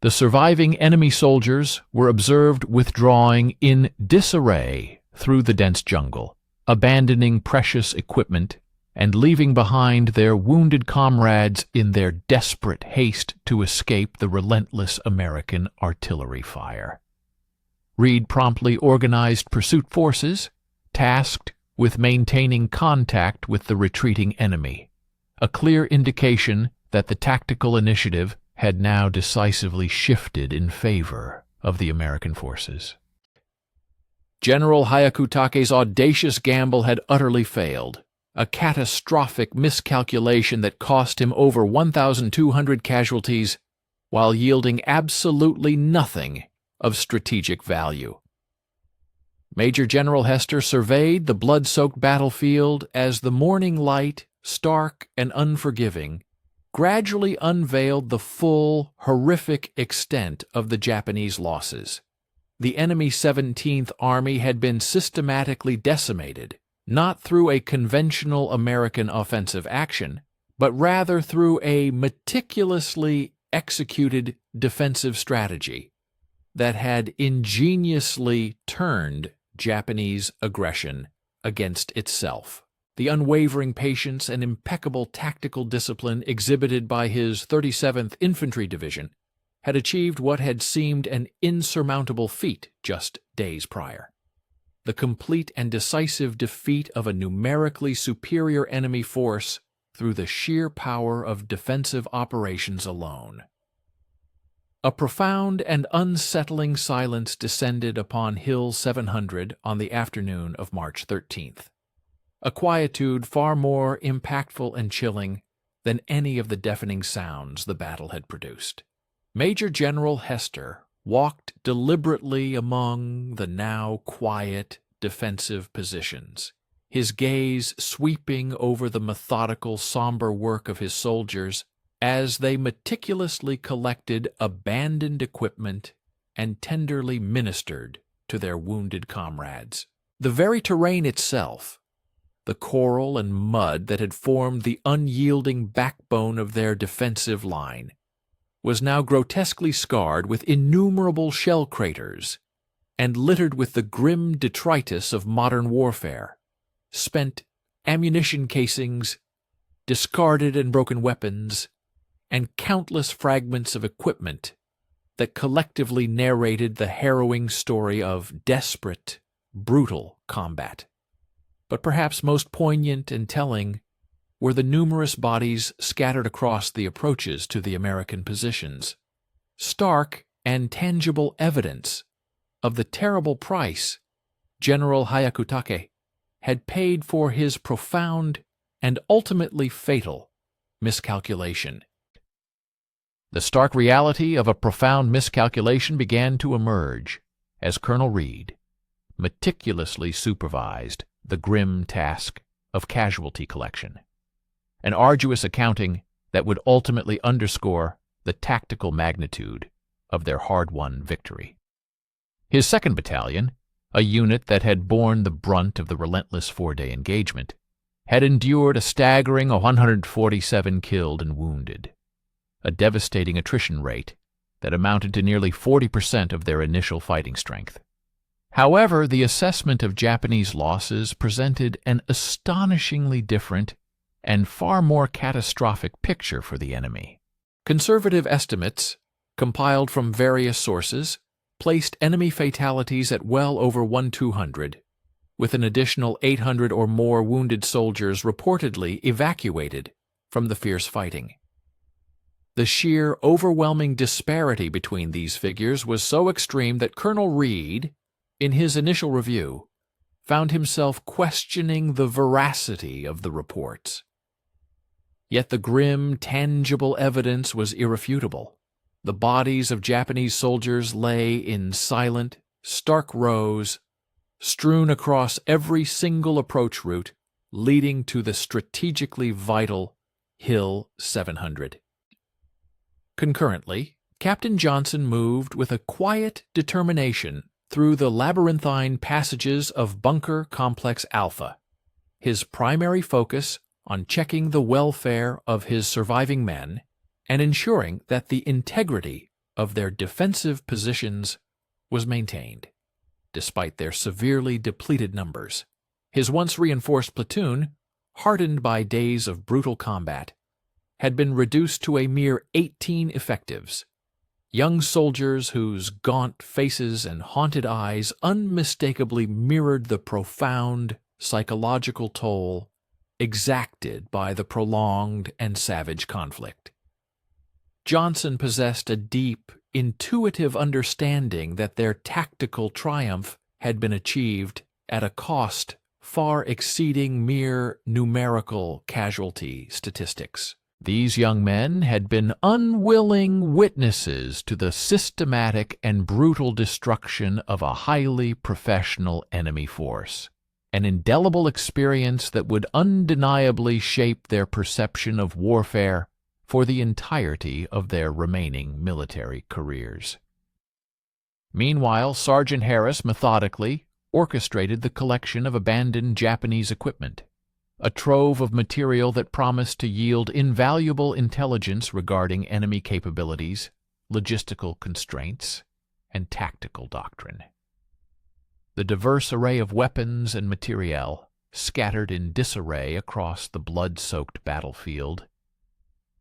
The surviving enemy soldiers were observed withdrawing in disarray through the dense jungle, abandoning precious equipment and leaving behind their wounded comrades in their desperate haste to escape the relentless American artillery fire. Reed promptly organized pursuit forces, tasked with maintaining contact with the retreating enemy, a clear indication that the tactical initiative had now decisively shifted in favor of the American forces. General Hyakutake's audacious gamble had utterly failed, a catastrophic miscalculation that cost him over 1,200 casualties while yielding absolutely nothing of strategic value. Major General Hester surveyed the blood-soaked battlefield as the morning light, stark and unforgiving, gradually unveiled the full, horrific extent of the Japanese losses. The enemy 17th Army had been systematically decimated, not through a conventional American offensive action, but rather through a meticulously executed defensive strategy that had ingeniously turned Japanese aggression against itself. The unwavering patience and impeccable tactical discipline exhibited by his 37th Infantry Division had achieved what had seemed an insurmountable feat just days prior. The complete and decisive defeat of a numerically superior enemy force through the sheer power of defensive operations alone. A profound and unsettling silence descended upon Hill 700 on the afternoon of March 13th, a quietude far more impactful and chilling than any of the deafening sounds the battle had produced. Major General Hester walked deliberately among the now quiet, defensive positions, his gaze sweeping over the methodical, somber work of his soldiers as they meticulously collected abandoned equipment and tenderly ministered to their wounded comrades. The very terrain itself, the coral and mud that had formed the unyielding backbone of their defensive line, was now grotesquely scarred with innumerable shell craters and littered with the grim detritus of modern warfare, spent ammunition casings, discarded and broken weapons, and countless fragments of equipment that collectively narrated the harrowing story of desperate, brutal combat. But perhaps most poignant and telling were the numerous bodies scattered across the approaches to the American positions, stark and tangible evidence of the terrible price General Hyakutake had paid for his profound and ultimately fatal miscalculation. The stark reality of a profound miscalculation began to emerge as Colonel Reed meticulously supervised the grim task of casualty collection, an arduous accounting that would ultimately underscore the tactical magnitude of their hard-won victory. His 2nd Battalion, a unit that had borne the brunt of the relentless four-day engagement, had endured a staggering 147 killed and wounded, a devastating attrition rate that amounted to nearly 40% of their initial fighting strength. However, the assessment of Japanese losses presented an astonishingly different and far more catastrophic picture for the enemy. Conservative estimates, compiled from various sources, placed enemy fatalities at well over 1,200, with an additional 800 or more wounded soldiers reportedly evacuated from the fierce fighting. The sheer, overwhelming disparity between these figures was so extreme that Colonel Reed, in his initial review, found himself questioning the veracity of the reports. Yet the grim, tangible evidence was irrefutable. The bodies of Japanese soldiers lay in silent, stark rows, strewn across every single approach route leading to the strategically vital Hill 700. Concurrently, Captain Johnson moved with a quiet determination through the labyrinthine passages of Bunker Complex Alpha, his primary focus on checking the welfare of his surviving men and ensuring that the integrity of their defensive positions was maintained, despite their severely depleted numbers. His once reinforced platoon, hardened by days of brutal combat, had been reduced to a mere 18 effectives, young soldiers whose gaunt faces and haunted eyes unmistakably mirrored the profound psychological toll exacted by the prolonged and savage conflict. Johnson possessed a deep, intuitive understanding that their tactical triumph had been achieved at a cost far exceeding mere numerical casualty statistics. These young men had been unwilling witnesses to the systematic and brutal destruction of a highly professional enemy force, an indelible experience that would undeniably shape their perception of warfare for the entirety of their remaining military careers. Meanwhile, Sergeant Harris methodically orchestrated the collection of abandoned Japanese equipment, a trove of material that promised to yield invaluable intelligence regarding enemy capabilities, logistical constraints, and tactical doctrine. The diverse array of weapons and materiel, scattered in disarray across the blood-soaked battlefield,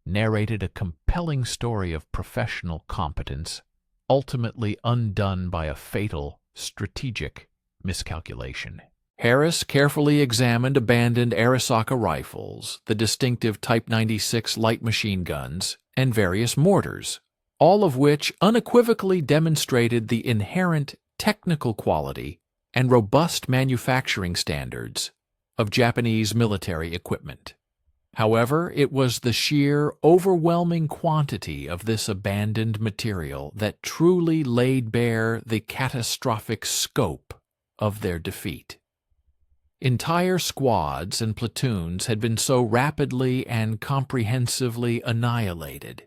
narrated a compelling story of professional competence, ultimately undone by a fatal, strategic miscalculation. Harris carefully examined abandoned Arisaka rifles, the distinctive Type 96 light machine guns, and various mortars, all of which unequivocally demonstrated the inherent technical quality and robust manufacturing standards of Japanese military equipment. However, it was the sheer, overwhelming quantity of this abandoned material that truly laid bare the catastrophic scope of their defeat. Entire squads and platoons had been so rapidly and comprehensively annihilated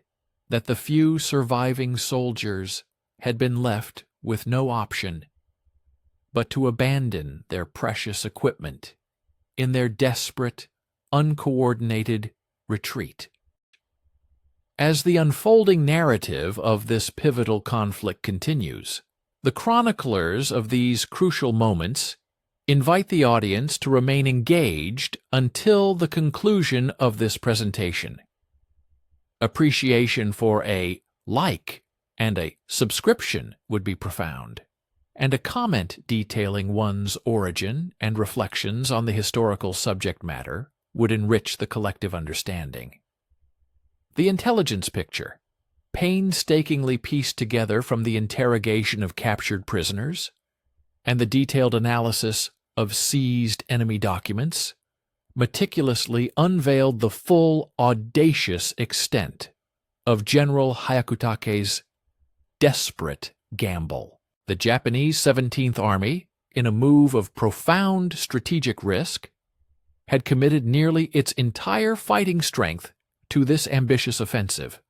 that the few surviving soldiers had been left with no option but to abandon their precious equipment in their desperate, uncoordinated retreat. As the unfolding narrative of this pivotal conflict continues, the chroniclers of these crucial moments invite the audience to remain engaged until the conclusion of this presentation. Appreciation for a like and a subscription would be profound, and a comment detailing one's origin and reflections on the historical subject matter would enrich the collective understanding. The intelligence picture, painstakingly pieced together from the interrogation of captured prisoners and the detailed analysis of seized enemy documents, meticulously unveiled the full, audacious extent of General Hyakutake's desperate gamble. The Japanese 17th Army, in a move of profound strategic risk, had committed nearly its entire fighting strength to this ambitious offensive,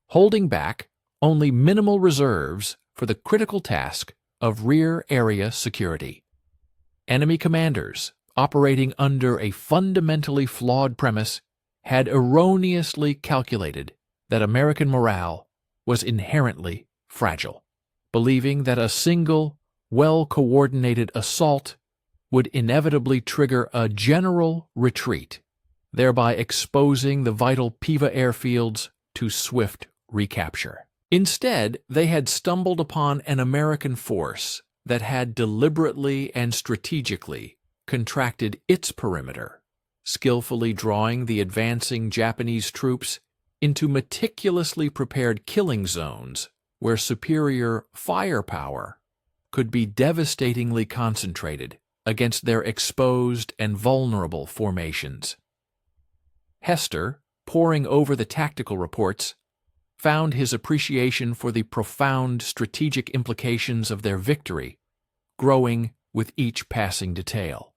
holding back only minimal reserves for the critical task of rear area security. Enemy commanders, operating under a fundamentally flawed premise, had erroneously calculated that American morale was inherently fragile, believing that a single, well-coordinated assault would inevitably trigger a general retreat, thereby exposing the vital Piva airfields to swift recapture. Instead, they had stumbled upon an American force that had deliberately and strategically contracted its perimeter, skillfully drawing the advancing Japanese troops into meticulously prepared killing zones where superior firepower could be devastatingly concentrated against their exposed and vulnerable formations. Hester, poring over the tactical reports, found his appreciation for the profound strategic implications of their victory growing with each passing detail.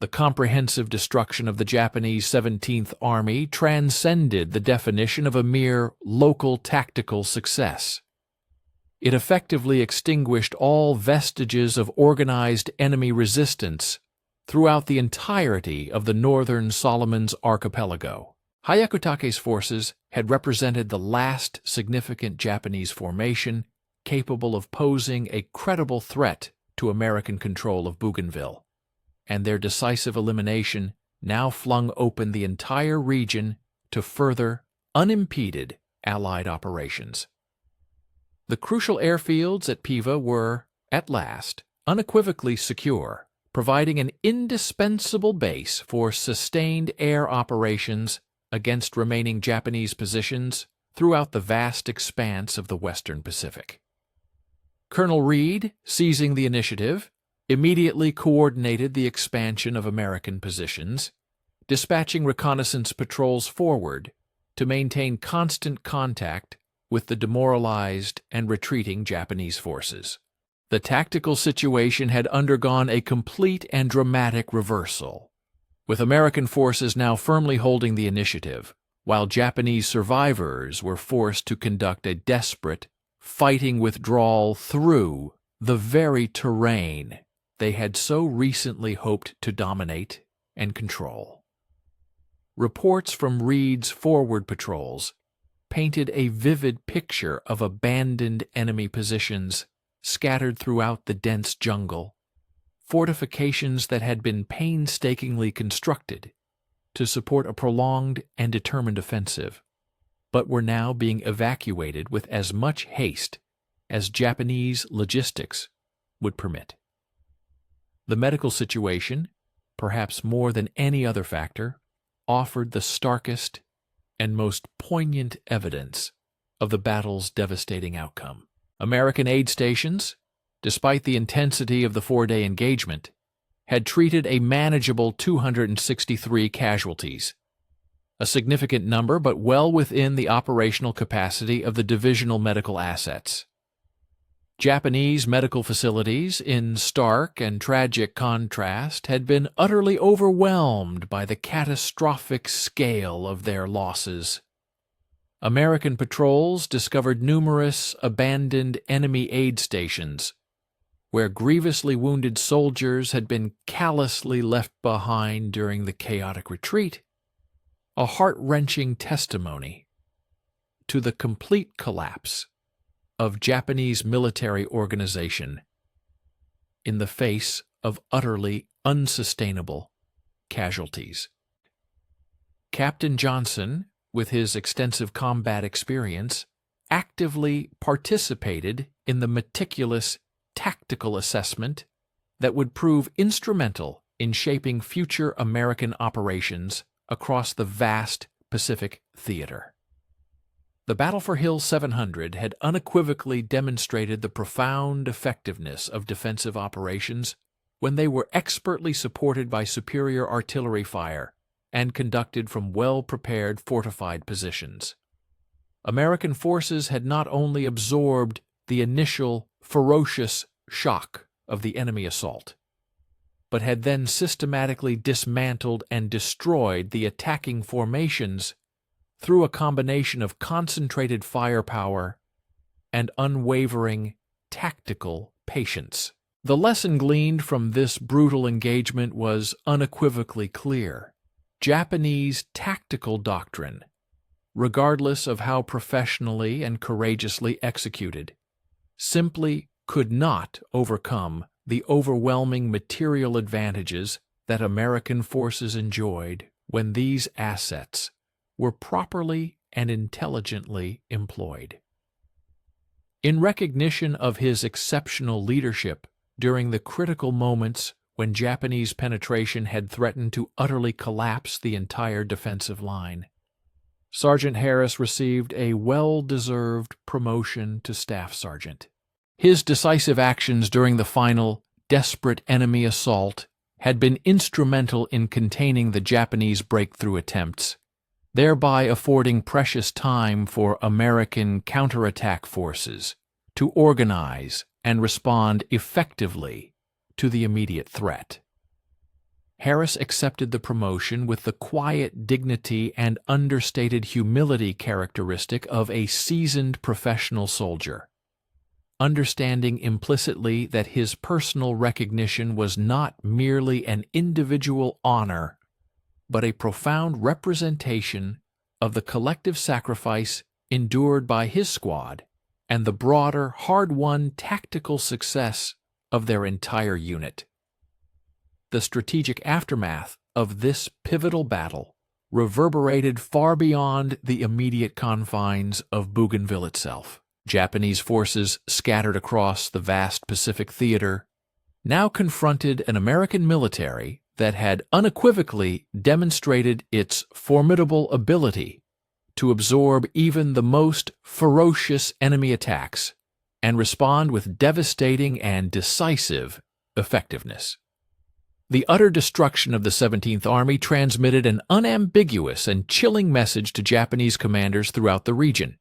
The comprehensive destruction of the Japanese 17th Army transcended the definition of a mere local tactical success. It effectively extinguished all vestiges of organized enemy resistance throughout the entirety of the northern Solomons archipelago. Hyakutake's forces had represented the last significant Japanese formation capable of posing a credible threat to American control of Bougainville, and their decisive elimination now flung open the entire region to further, unimpeded Allied operations. The crucial airfields at Piva were, at last, unequivocally secure, providing an indispensable base for sustained air operations against remaining Japanese positions throughout the vast expanse of the Western Pacific. Colonel Reed, seizing the initiative, immediately coordinated the expansion of American positions, dispatching reconnaissance patrols forward to maintain constant contact with the demoralized and retreating Japanese forces. The tactical situation had undergone a complete and dramatic reversal, with American forces now firmly holding the initiative, while Japanese survivors were forced to conduct a desperate, fighting withdrawal through the very terrain they had so recently hoped to dominate and control. Reports from Reed's forward patrols painted a vivid picture of abandoned enemy positions scattered throughout the dense jungle, fortifications that had been painstakingly constructed to support a prolonged and determined offensive, but were now being evacuated with as much haste as Japanese logistics would permit. The medical situation, perhaps more than any other factor, offered the starkest and most poignant evidence of the battle's devastating outcome. American aid stations, despite the intensity of the four-day engagement, had treated a manageable 263 casualties, a significant number but well within the operational capacity of the divisional medical assets. Japanese medical facilities, in stark and tragic contrast, had been utterly overwhelmed by the catastrophic scale of their losses. American patrols discovered numerous abandoned enemy aid stations, where grievously wounded soldiers had been callously left behind during the chaotic retreat, a heart-wrenching testimony to the complete collapse of Japanese military organization in the face of utterly unsustainable casualties. Captain Johnson, with his extensive combat experience, actively participated in the meticulous tactical assessment that would prove instrumental in shaping future American operations across the vast Pacific theater. The battle for Hill 700 had unequivocally demonstrated the profound effectiveness of defensive operations when they were expertly supported by superior artillery fire and conducted from well-prepared fortified positions. American forces had not only absorbed the initial ferocious shock of the enemy assault, but had then systematically dismantled and destroyed the attacking formations through a combination of concentrated firepower and unwavering tactical patience. The lesson gleaned from this brutal engagement was unequivocally clear. Japanese tactical doctrine, regardless of how professionally and courageously executed, simply could not overcome the overwhelming material advantages that American forces enjoyed when these assets were properly and intelligently employed. In recognition of his exceptional leadership during the critical moments when Japanese penetration had threatened to utterly collapse the entire defensive line, Sergeant Harris received a well-deserved promotion to Staff Sergeant. His decisive actions during the final, desperate enemy assault had been instrumental in containing the Japanese breakthrough attempts, thereby affording precious time for American counterattack forces to organize and respond effectively to the immediate threat. Harris accepted the promotion with the quiet dignity and understated humility characteristic of a seasoned professional soldier, understanding implicitly that his personal recognition was not merely an individual honor, but a profound representation of the collective sacrifice endured by his squad and the broader, hard-won tactical success of their entire unit. The strategic aftermath of this pivotal battle reverberated far beyond the immediate confines of Bougainville itself. Japanese forces scattered across the vast Pacific theater now confronted an American military that had unequivocally demonstrated its formidable ability to absorb even the most ferocious enemy attacks and respond with devastating and decisive effectiveness. The utter destruction of the 17th Army transmitted an unambiguous and chilling message to Japanese commanders throughout the region.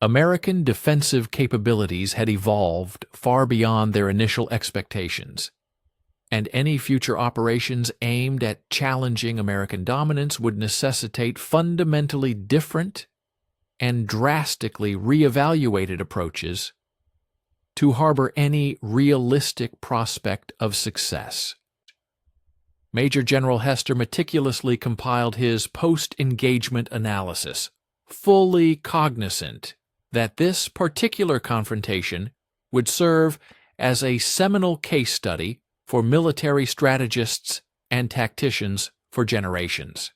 American defensive capabilities had evolved far beyond their initial expectations, and any future operations aimed at challenging American dominance would necessitate fundamentally different and drastically reevaluated approaches to harbor any realistic prospect of success. Major General Hester meticulously compiled his post-engagement analysis, fully cognizant that this particular confrontation would serve as a seminal case study for military strategists and tacticians for generations.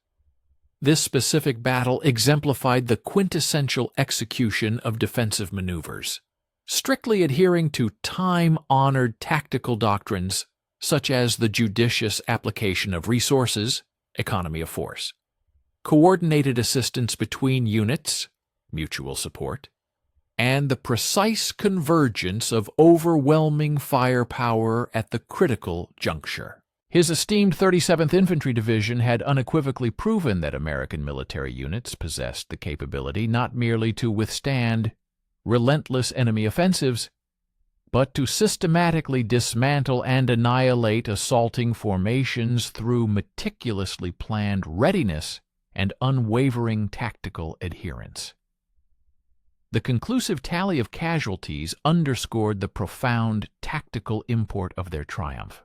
This specific battle exemplified the quintessential execution of defensive maneuvers. Strictly adhering to time-honored tactical doctrines, such as the judicious application of resources, economy of force, coordinated assistance between units, mutual support, and the precise convergence of overwhelming firepower at the critical juncture. His esteemed 37th Infantry Division had unequivocally proven that American military units possessed the capability not merely to withstand relentless enemy offensives, but to systematically dismantle and annihilate assaulting formations through meticulously planned readiness and unwavering tactical adherence. The conclusive tally of casualties underscored the profound tactical import of their triumph.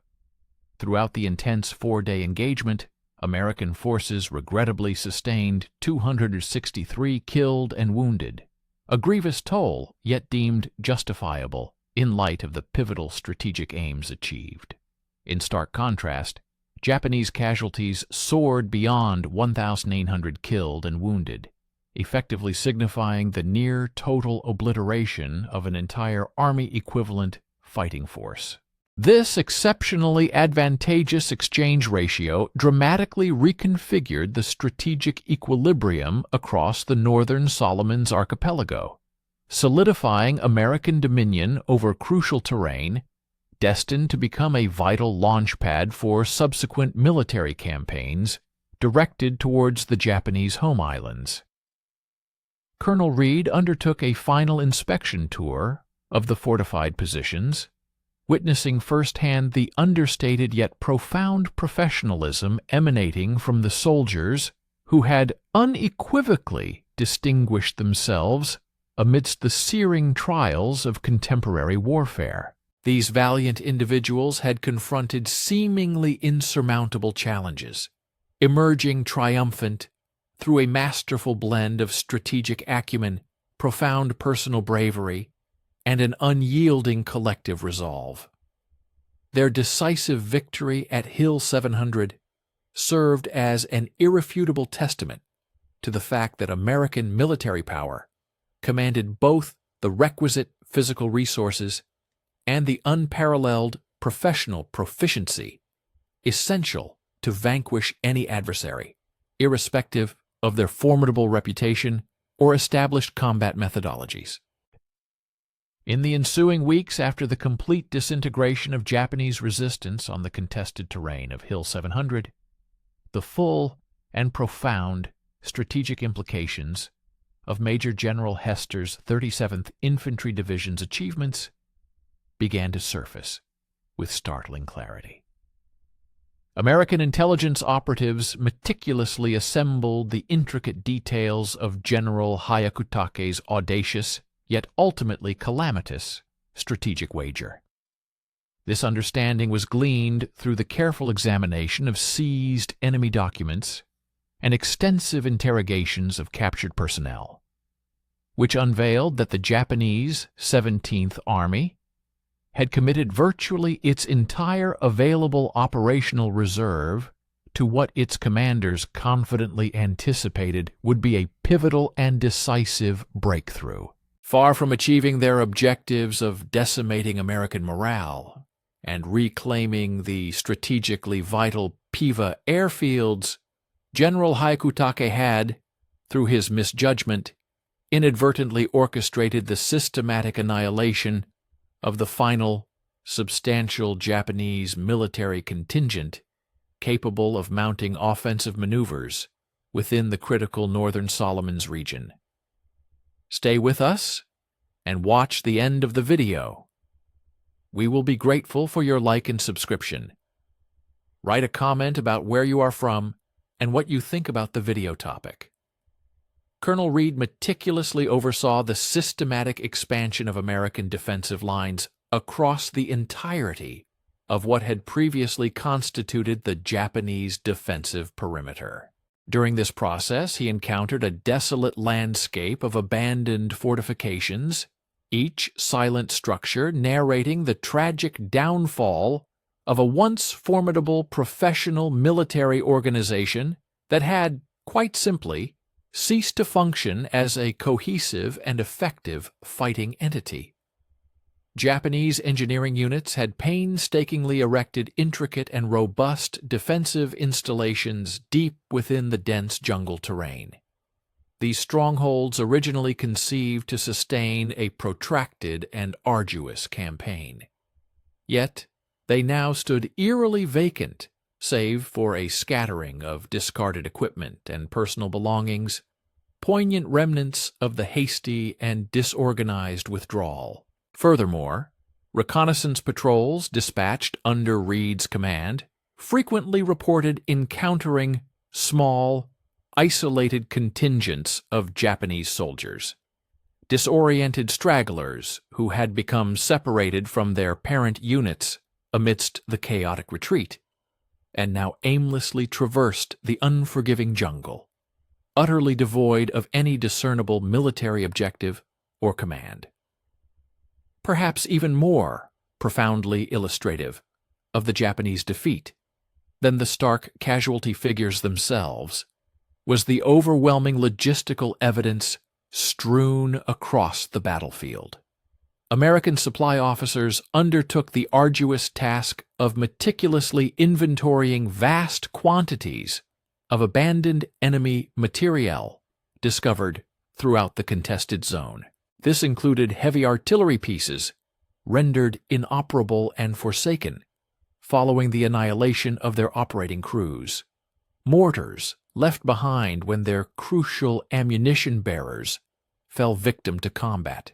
Throughout the intense four-day engagement, American forces regrettably sustained 263 killed and wounded, a grievous toll yet deemed justifiable in light of the pivotal strategic aims achieved. In stark contrast, Japanese casualties soared beyond 1,800 killed and wounded, effectively signifying the near-total obliteration of an entire Army-equivalent fighting force. This exceptionally advantageous exchange ratio dramatically reconfigured the strategic equilibrium across the northern Solomons archipelago, solidifying American dominion over crucial terrain destined to become a vital launchpad for subsequent military campaigns directed towards the Japanese home islands. Colonel Reed undertook a final inspection tour of the fortified positions, witnessing firsthand the understated yet profound professionalism emanating from the soldiers who had unequivocally distinguished themselves amidst the searing trials of contemporary warfare. These valiant individuals had confronted seemingly insurmountable challenges, emerging triumphant through a masterful blend of strategic acumen, profound personal bravery, and an unyielding collective resolve. Their decisive victory at Hill 700 served as an irrefutable testament to the fact that American military power commanded both the requisite physical resources and the unparalleled professional proficiency essential to vanquish any adversary, irrespective of their formidable reputation or established combat methodologies. In the ensuing weeks after the complete disintegration of Japanese resistance on the contested terrain of Hill 700, the full and profound strategic implications of Major General Hester's 37th Infantry Division's achievements began to surface with startling clarity. American intelligence operatives meticulously assembled the intricate details of General Hyakutake's audacious, yet ultimately calamitous, strategic wager. This understanding was gleaned through the careful examination of seized enemy documents and extensive interrogations of captured personnel, which unveiled that the Japanese 17th Army had committed virtually its entire available operational reserve to what its commanders confidently anticipated would be a pivotal and decisive breakthrough. Far from achieving their objectives of decimating American morale and reclaiming the strategically vital Piva airfields, General Hyakutake had, through his misjudgment, inadvertently orchestrated the systematic annihilation of the final, substantial Japanese military contingent capable of mounting offensive maneuvers within the critical northern Solomons region. Stay with us and watch the end of the video. We will be grateful for your like and subscription. Write a comment about where you are from and what you think about the video topic. Colonel Reed meticulously oversaw the systematic expansion of American defensive lines across the entirety of what had previously constituted the Japanese defensive perimeter. During this process, he encountered a desolate landscape of abandoned fortifications, each silent structure narrating the tragic downfall of a once formidable professional military organization that had, quite simply, ceased to function as a cohesive and effective fighting entity. Japanese engineering units had painstakingly erected intricate and robust defensive installations deep within the dense jungle terrain. These strongholds originally conceived to sustain a protracted and arduous campaign. Yet, they now stood eerily vacant, save for a scattering of discarded equipment and personal belongings, poignant remnants of the hasty and disorganized withdrawal. Furthermore, reconnaissance patrols dispatched under Reed's command frequently reported encountering small, isolated contingents of Japanese soldiers, disoriented stragglers who had become separated from their parent units amidst the chaotic retreat, and now aimlessly traversed the unforgiving jungle, utterly devoid of any discernible military objective or command. Perhaps even more profoundly illustrative of the Japanese defeat than the stark casualty figures themselves was the overwhelming logistical evidence strewn across the battlefield. American supply officers undertook the arduous task of meticulously inventorying vast quantities of abandoned enemy materiel discovered throughout the contested zone. This included heavy artillery pieces rendered inoperable and forsaken following the annihilation of their operating crews, mortars left behind when their crucial ammunition bearers fell victim to combat,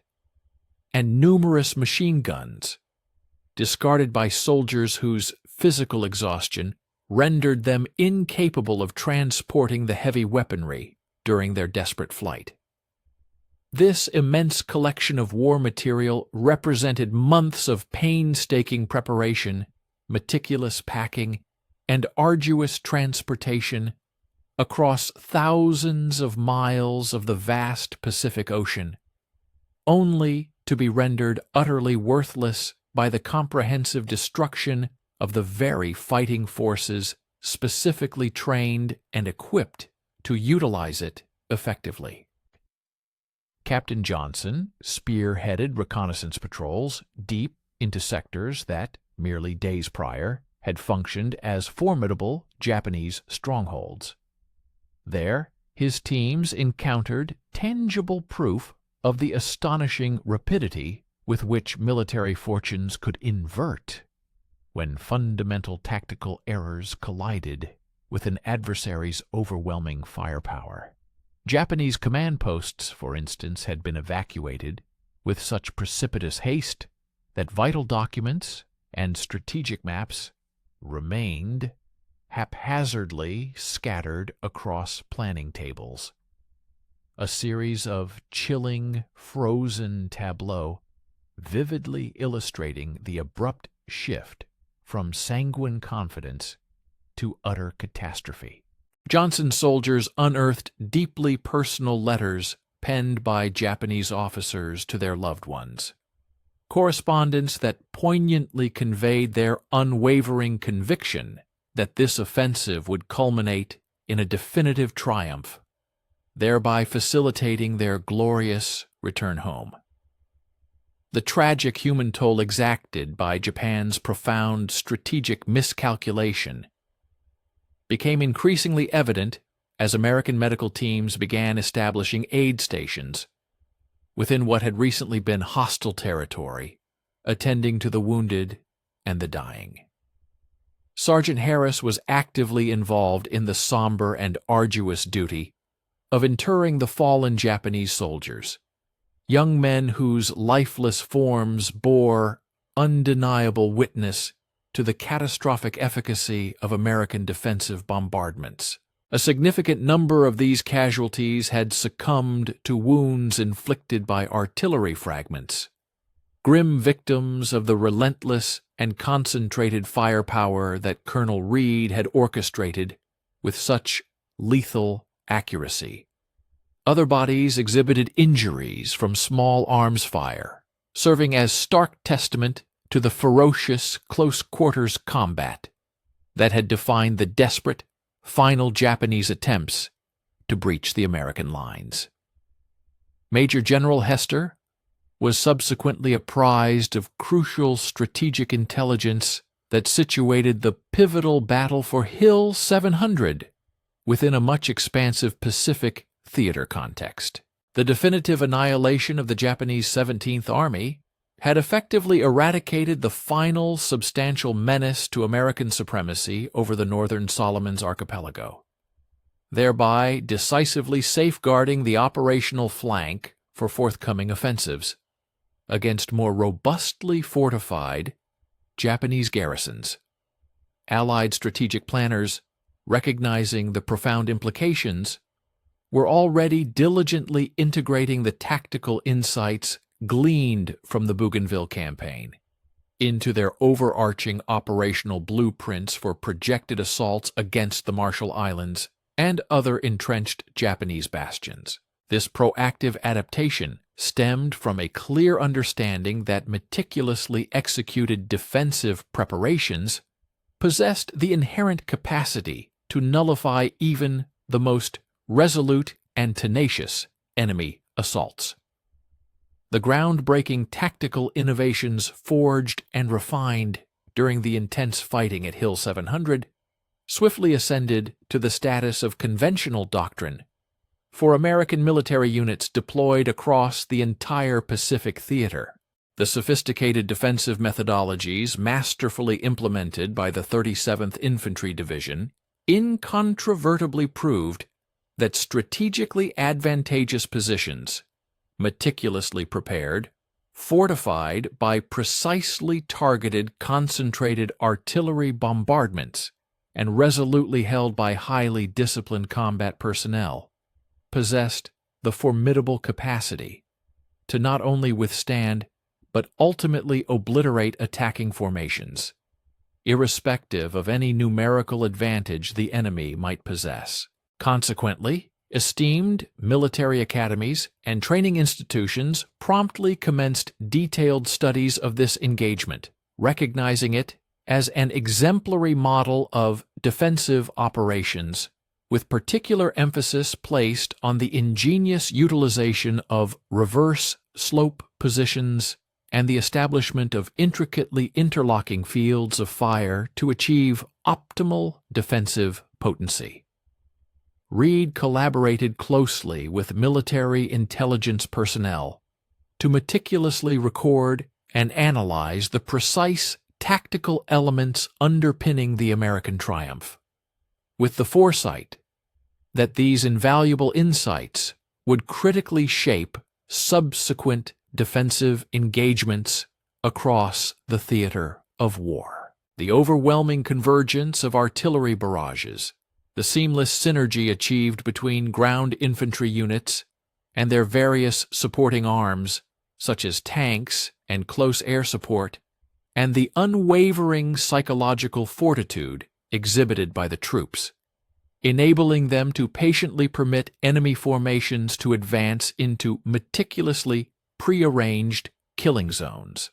and numerous machine guns, discarded by soldiers whose physical exhaustion rendered them incapable of transporting the heavy weaponry during their desperate flight. This immense collection of war material represented months of painstaking preparation, meticulous packing, and arduous transportation across thousands of miles of the vast Pacific Ocean, only to be rendered utterly worthless by the comprehensive destruction of the very fighting forces specifically trained and equipped to utilize it effectively. Captain Johnson spearheaded reconnaissance patrols deep into sectors that, merely days prior, had functioned as formidable Japanese strongholds. There, his teams encountered tangible proof of the astonishing rapidity with which military fortunes could invert when fundamental tactical errors collided with an adversary's overwhelming firepower. Japanese command posts, for instance, had been evacuated with such precipitous haste that vital documents and strategic maps remained haphazardly scattered across planning tables. A series of chilling, frozen tableaux vividly illustrating the abrupt shift from sanguine confidence to utter catastrophe. Johnson's soldiers unearthed deeply personal letters penned by Japanese officers to their loved ones, correspondence that poignantly conveyed their unwavering conviction that this offensive would culminate in a definitive triumph, thereby facilitating their glorious return home. The tragic human toll exacted by Japan's profound strategic miscalculation became increasingly evident as American medical teams began establishing aid stations within what had recently been hostile territory, attending to the wounded and the dying. Sergeant Harris was actively involved in the somber and arduous duty of interring the fallen Japanese soldiers, young men whose lifeless forms bore undeniable witness to the catastrophic efficacy of American defensive bombardments. A significant number of these casualties had succumbed to wounds inflicted by artillery fragments, grim victims of the relentless and concentrated firepower that Colonel Reed had orchestrated with such lethal accuracy. Other bodies exhibited injuries from small arms fire, serving as stark testament to the ferocious close-quarters combat that had defined the desperate, final Japanese attempts to breach the American lines. Major General Hester, was subsequently apprised of crucial strategic intelligence that situated the pivotal battle for Hill 700 within a much expansive Pacific theater context. The definitive annihilation of the Japanese 17th Army had effectively eradicated the final substantial menace to American supremacy over the northern Solomons archipelago, thereby decisively safeguarding the operational flank for forthcoming offensives against more robustly fortified Japanese garrisons. Allied strategic planners, recognizing the profound implications, were already diligently integrating the tactical insights gleaned from the Bougainville campaign into their overarching operational blueprints for projected assaults against the Marshall Islands and other entrenched Japanese bastions. This proactive adaptation stemmed from a clear understanding that meticulously executed defensive preparations possessed the inherent capacity to nullify even the most resolute and tenacious enemy assaults. The groundbreaking tactical innovations forged and refined during the intense fighting at Hill 700 swiftly ascended to the status of conventional doctrine for American military units deployed across the entire Pacific theater. The sophisticated defensive methodologies masterfully implemented by the 37th Infantry Division incontrovertibly proved that strategically advantageous positions, meticulously prepared, fortified by precisely targeted concentrated artillery bombardments, and resolutely held by highly disciplined combat personnel, possessed the formidable capacity to not only withstand but ultimately obliterate attacking formations, irrespective of any numerical advantage the enemy might possess. Consequently, esteemed military academies and training institutions promptly commenced detailed studies of this engagement, recognizing it as an exemplary model of defensive operations, with particular emphasis placed on the ingenious utilization of reverse slope positions and the establishment of intricately interlocking fields of fire to achieve optimal defensive potency. Reed collaborated closely with military intelligence personnel to meticulously record and analyze the precise tactical elements underpinning the American triumph, with the foresight that these invaluable insights would critically shape subsequent defensive engagements across the theater of war. The overwhelming convergence of artillery barrages, the seamless synergy achieved between ground infantry units and their various supporting arms, such as tanks and close air support, and the unwavering psychological fortitude exhibited by the troops, enabling them to patiently permit enemy formations to advance into meticulously prearranged killing zones,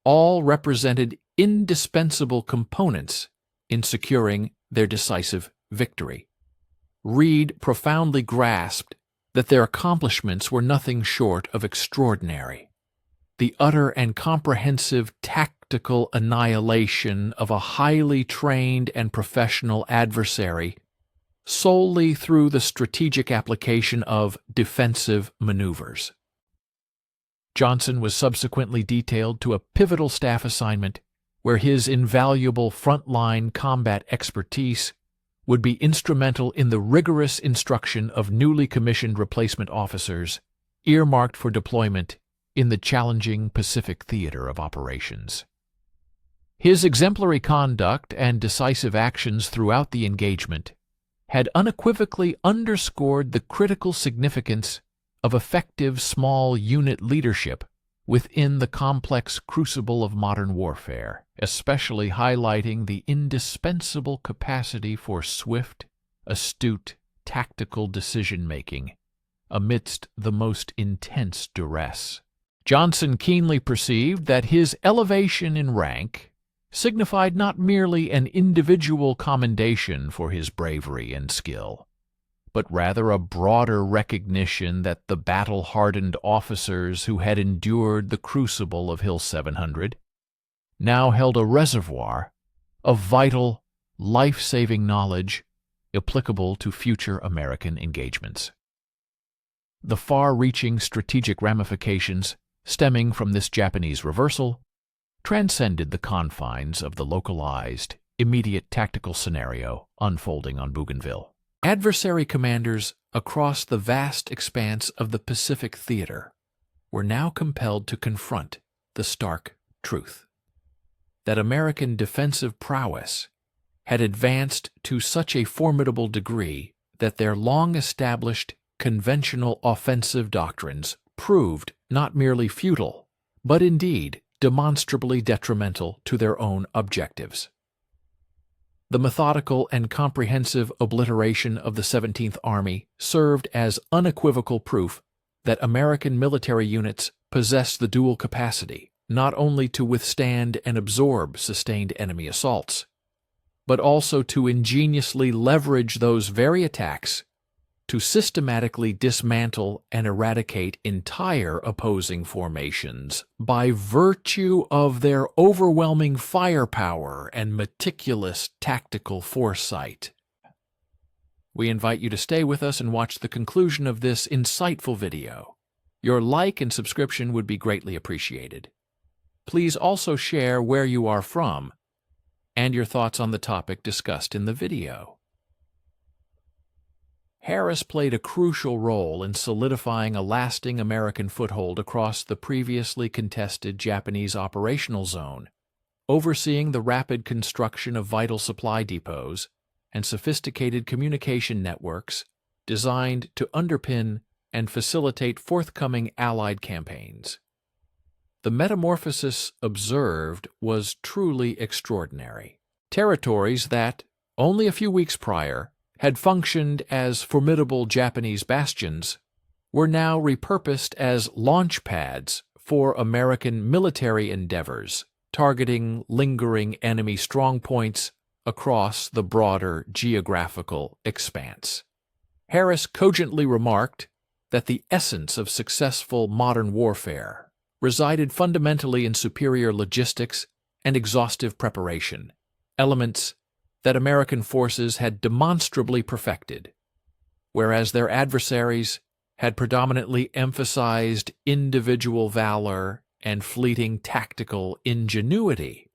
all represented indispensable components in securing their decisive victory. Reed profoundly grasped that their accomplishments were nothing short of extraordinary. The utter and comprehensive tactical annihilation of a highly trained and professional adversary solely through the strategic application of defensive maneuvers. Johnson was subsequently detailed to a pivotal staff assignment where his invaluable frontline combat expertise would be instrumental in the rigorous instruction of newly commissioned replacement officers earmarked for deployment in the challenging Pacific theater of operations. His exemplary conduct and decisive actions throughout the engagement had unequivocally underscored the critical significance of effective small unit leadership within the complex crucible of modern warfare, especially highlighting the indispensable capacity for swift, astute, tactical decision-making amidst the most intense duress. Johnson keenly perceived that his elevation in rank signified not merely an individual commendation for his bravery and skill, but rather a broader recognition that the battle-hardened officers who had endured the crucible of Hill 700 now held a reservoir of vital, life-saving knowledge applicable to future American engagements. The far-reaching strategic ramifications stemming from this Japanese reversal transcended the confines of the localized, immediate tactical scenario unfolding on Bougainville. Adversary commanders across the vast expanse of the Pacific theater were now compelled to confront the stark truth that American defensive prowess had advanced to such a formidable degree that their long-established conventional offensive doctrines proved not merely futile, but indeed demonstrably detrimental to their own objectives. The methodical and comprehensive obliteration of the 17th Army served as unequivocal proof that American military units possessed the dual capacity not only to withstand and absorb sustained enemy assaults, but also to ingeniously leverage those very attacks to systematically dismantle and eradicate entire opposing formations by virtue of their overwhelming firepower and meticulous tactical foresight. We invite you to stay with us and watch the conclusion of this insightful video. Your like and subscription would be greatly appreciated. Please also share where you are from and your thoughts on the topic discussed in the video. Harris played a crucial role in solidifying a lasting American foothold across the previously contested Japanese operational zone, overseeing the rapid construction of vital supply depots and sophisticated communication networks designed to underpin and facilitate forthcoming Allied campaigns. The metamorphosis observed was truly extraordinary. Territories that, only a few weeks prior, had functioned as formidable Japanese bastions were now repurposed as launch pads for American military endeavors, targeting lingering enemy strongpoints across the broader geographical expanse. Harris cogently remarked that the essence of successful modern warfare resided fundamentally in superior logistics and exhaustive preparation, elements that American forces had demonstrably perfected, whereas their adversaries had predominantly emphasized individual valor and fleeting tactical ingenuity.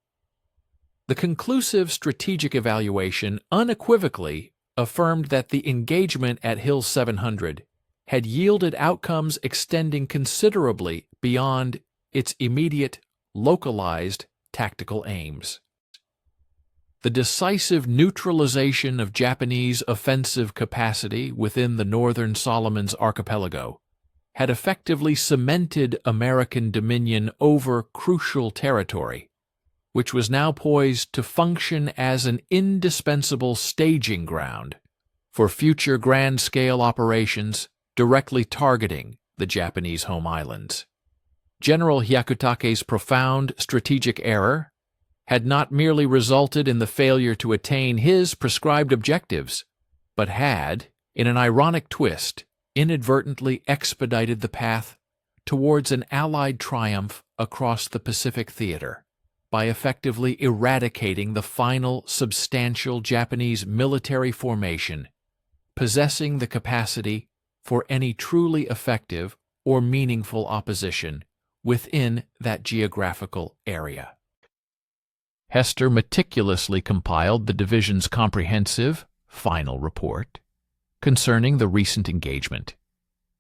The conclusive strategic evaluation unequivocally affirmed that the engagement at Hill 700 had yielded outcomes extending considerably beyond its immediate, localized tactical aims. The decisive neutralization of Japanese offensive capacity within the northern Solomons archipelago had effectively cemented American dominion over crucial territory, which was now poised to function as an indispensable staging ground for future grand-scale operations directly targeting the Japanese home islands. General Hyakutake's profound strategic error had not merely resulted in the failure to attain his prescribed objectives, but had, in an ironic twist, inadvertently expedited the path towards an Allied triumph across the Pacific theater by effectively eradicating the final substantial Japanese military formation possessing the capacity for any truly effective or meaningful opposition within that geographical area. Hester meticulously compiled the division's comprehensive, final report concerning the recent engagement,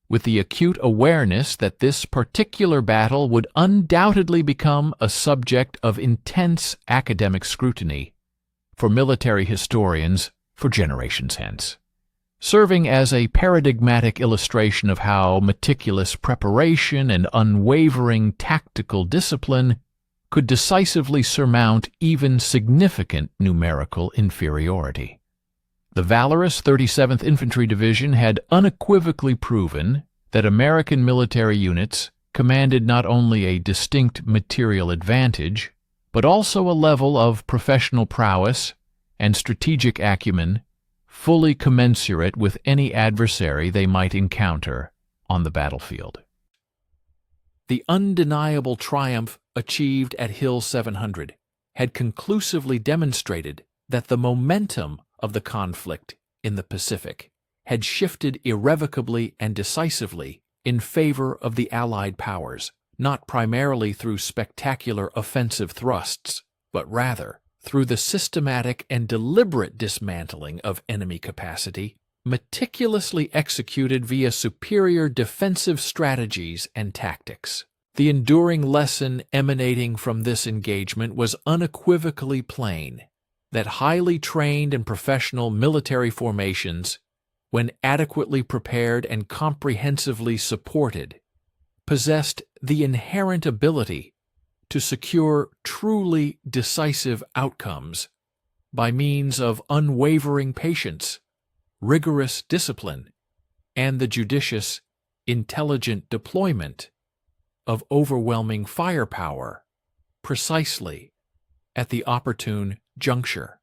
with the acute awareness that this particular battle would undoubtedly become a subject of intense academic scrutiny for military historians for generations hence, serving as a paradigmatic illustration of how meticulous preparation and unwavering tactical discipline could decisively surmount even significant numerical inferiority. The valorous 37th Infantry Division had unequivocally proven that American military units commanded not only a distinct material advantage, but also a level of professional prowess and strategic acumen fully commensurate with any adversary they might encounter on the battlefield. The undeniable triumph achieved at Hill 700 had conclusively demonstrated that the momentum of the conflict in the Pacific had shifted irrevocably and decisively in favor of the Allied powers, not primarily through spectacular offensive thrusts, but rather through the systematic and deliberate dismantling of enemy capacity, meticulously executed via superior defensive strategies and tactics. The enduring lesson emanating from this engagement was unequivocally plain, that highly trained and professional military formations, when adequately prepared and comprehensively supported, possessed the inherent ability to secure truly decisive outcomes by means of unwavering patience, rigorous discipline, and the judicious, intelligent deployment of overwhelming firepower precisely at the opportune juncture.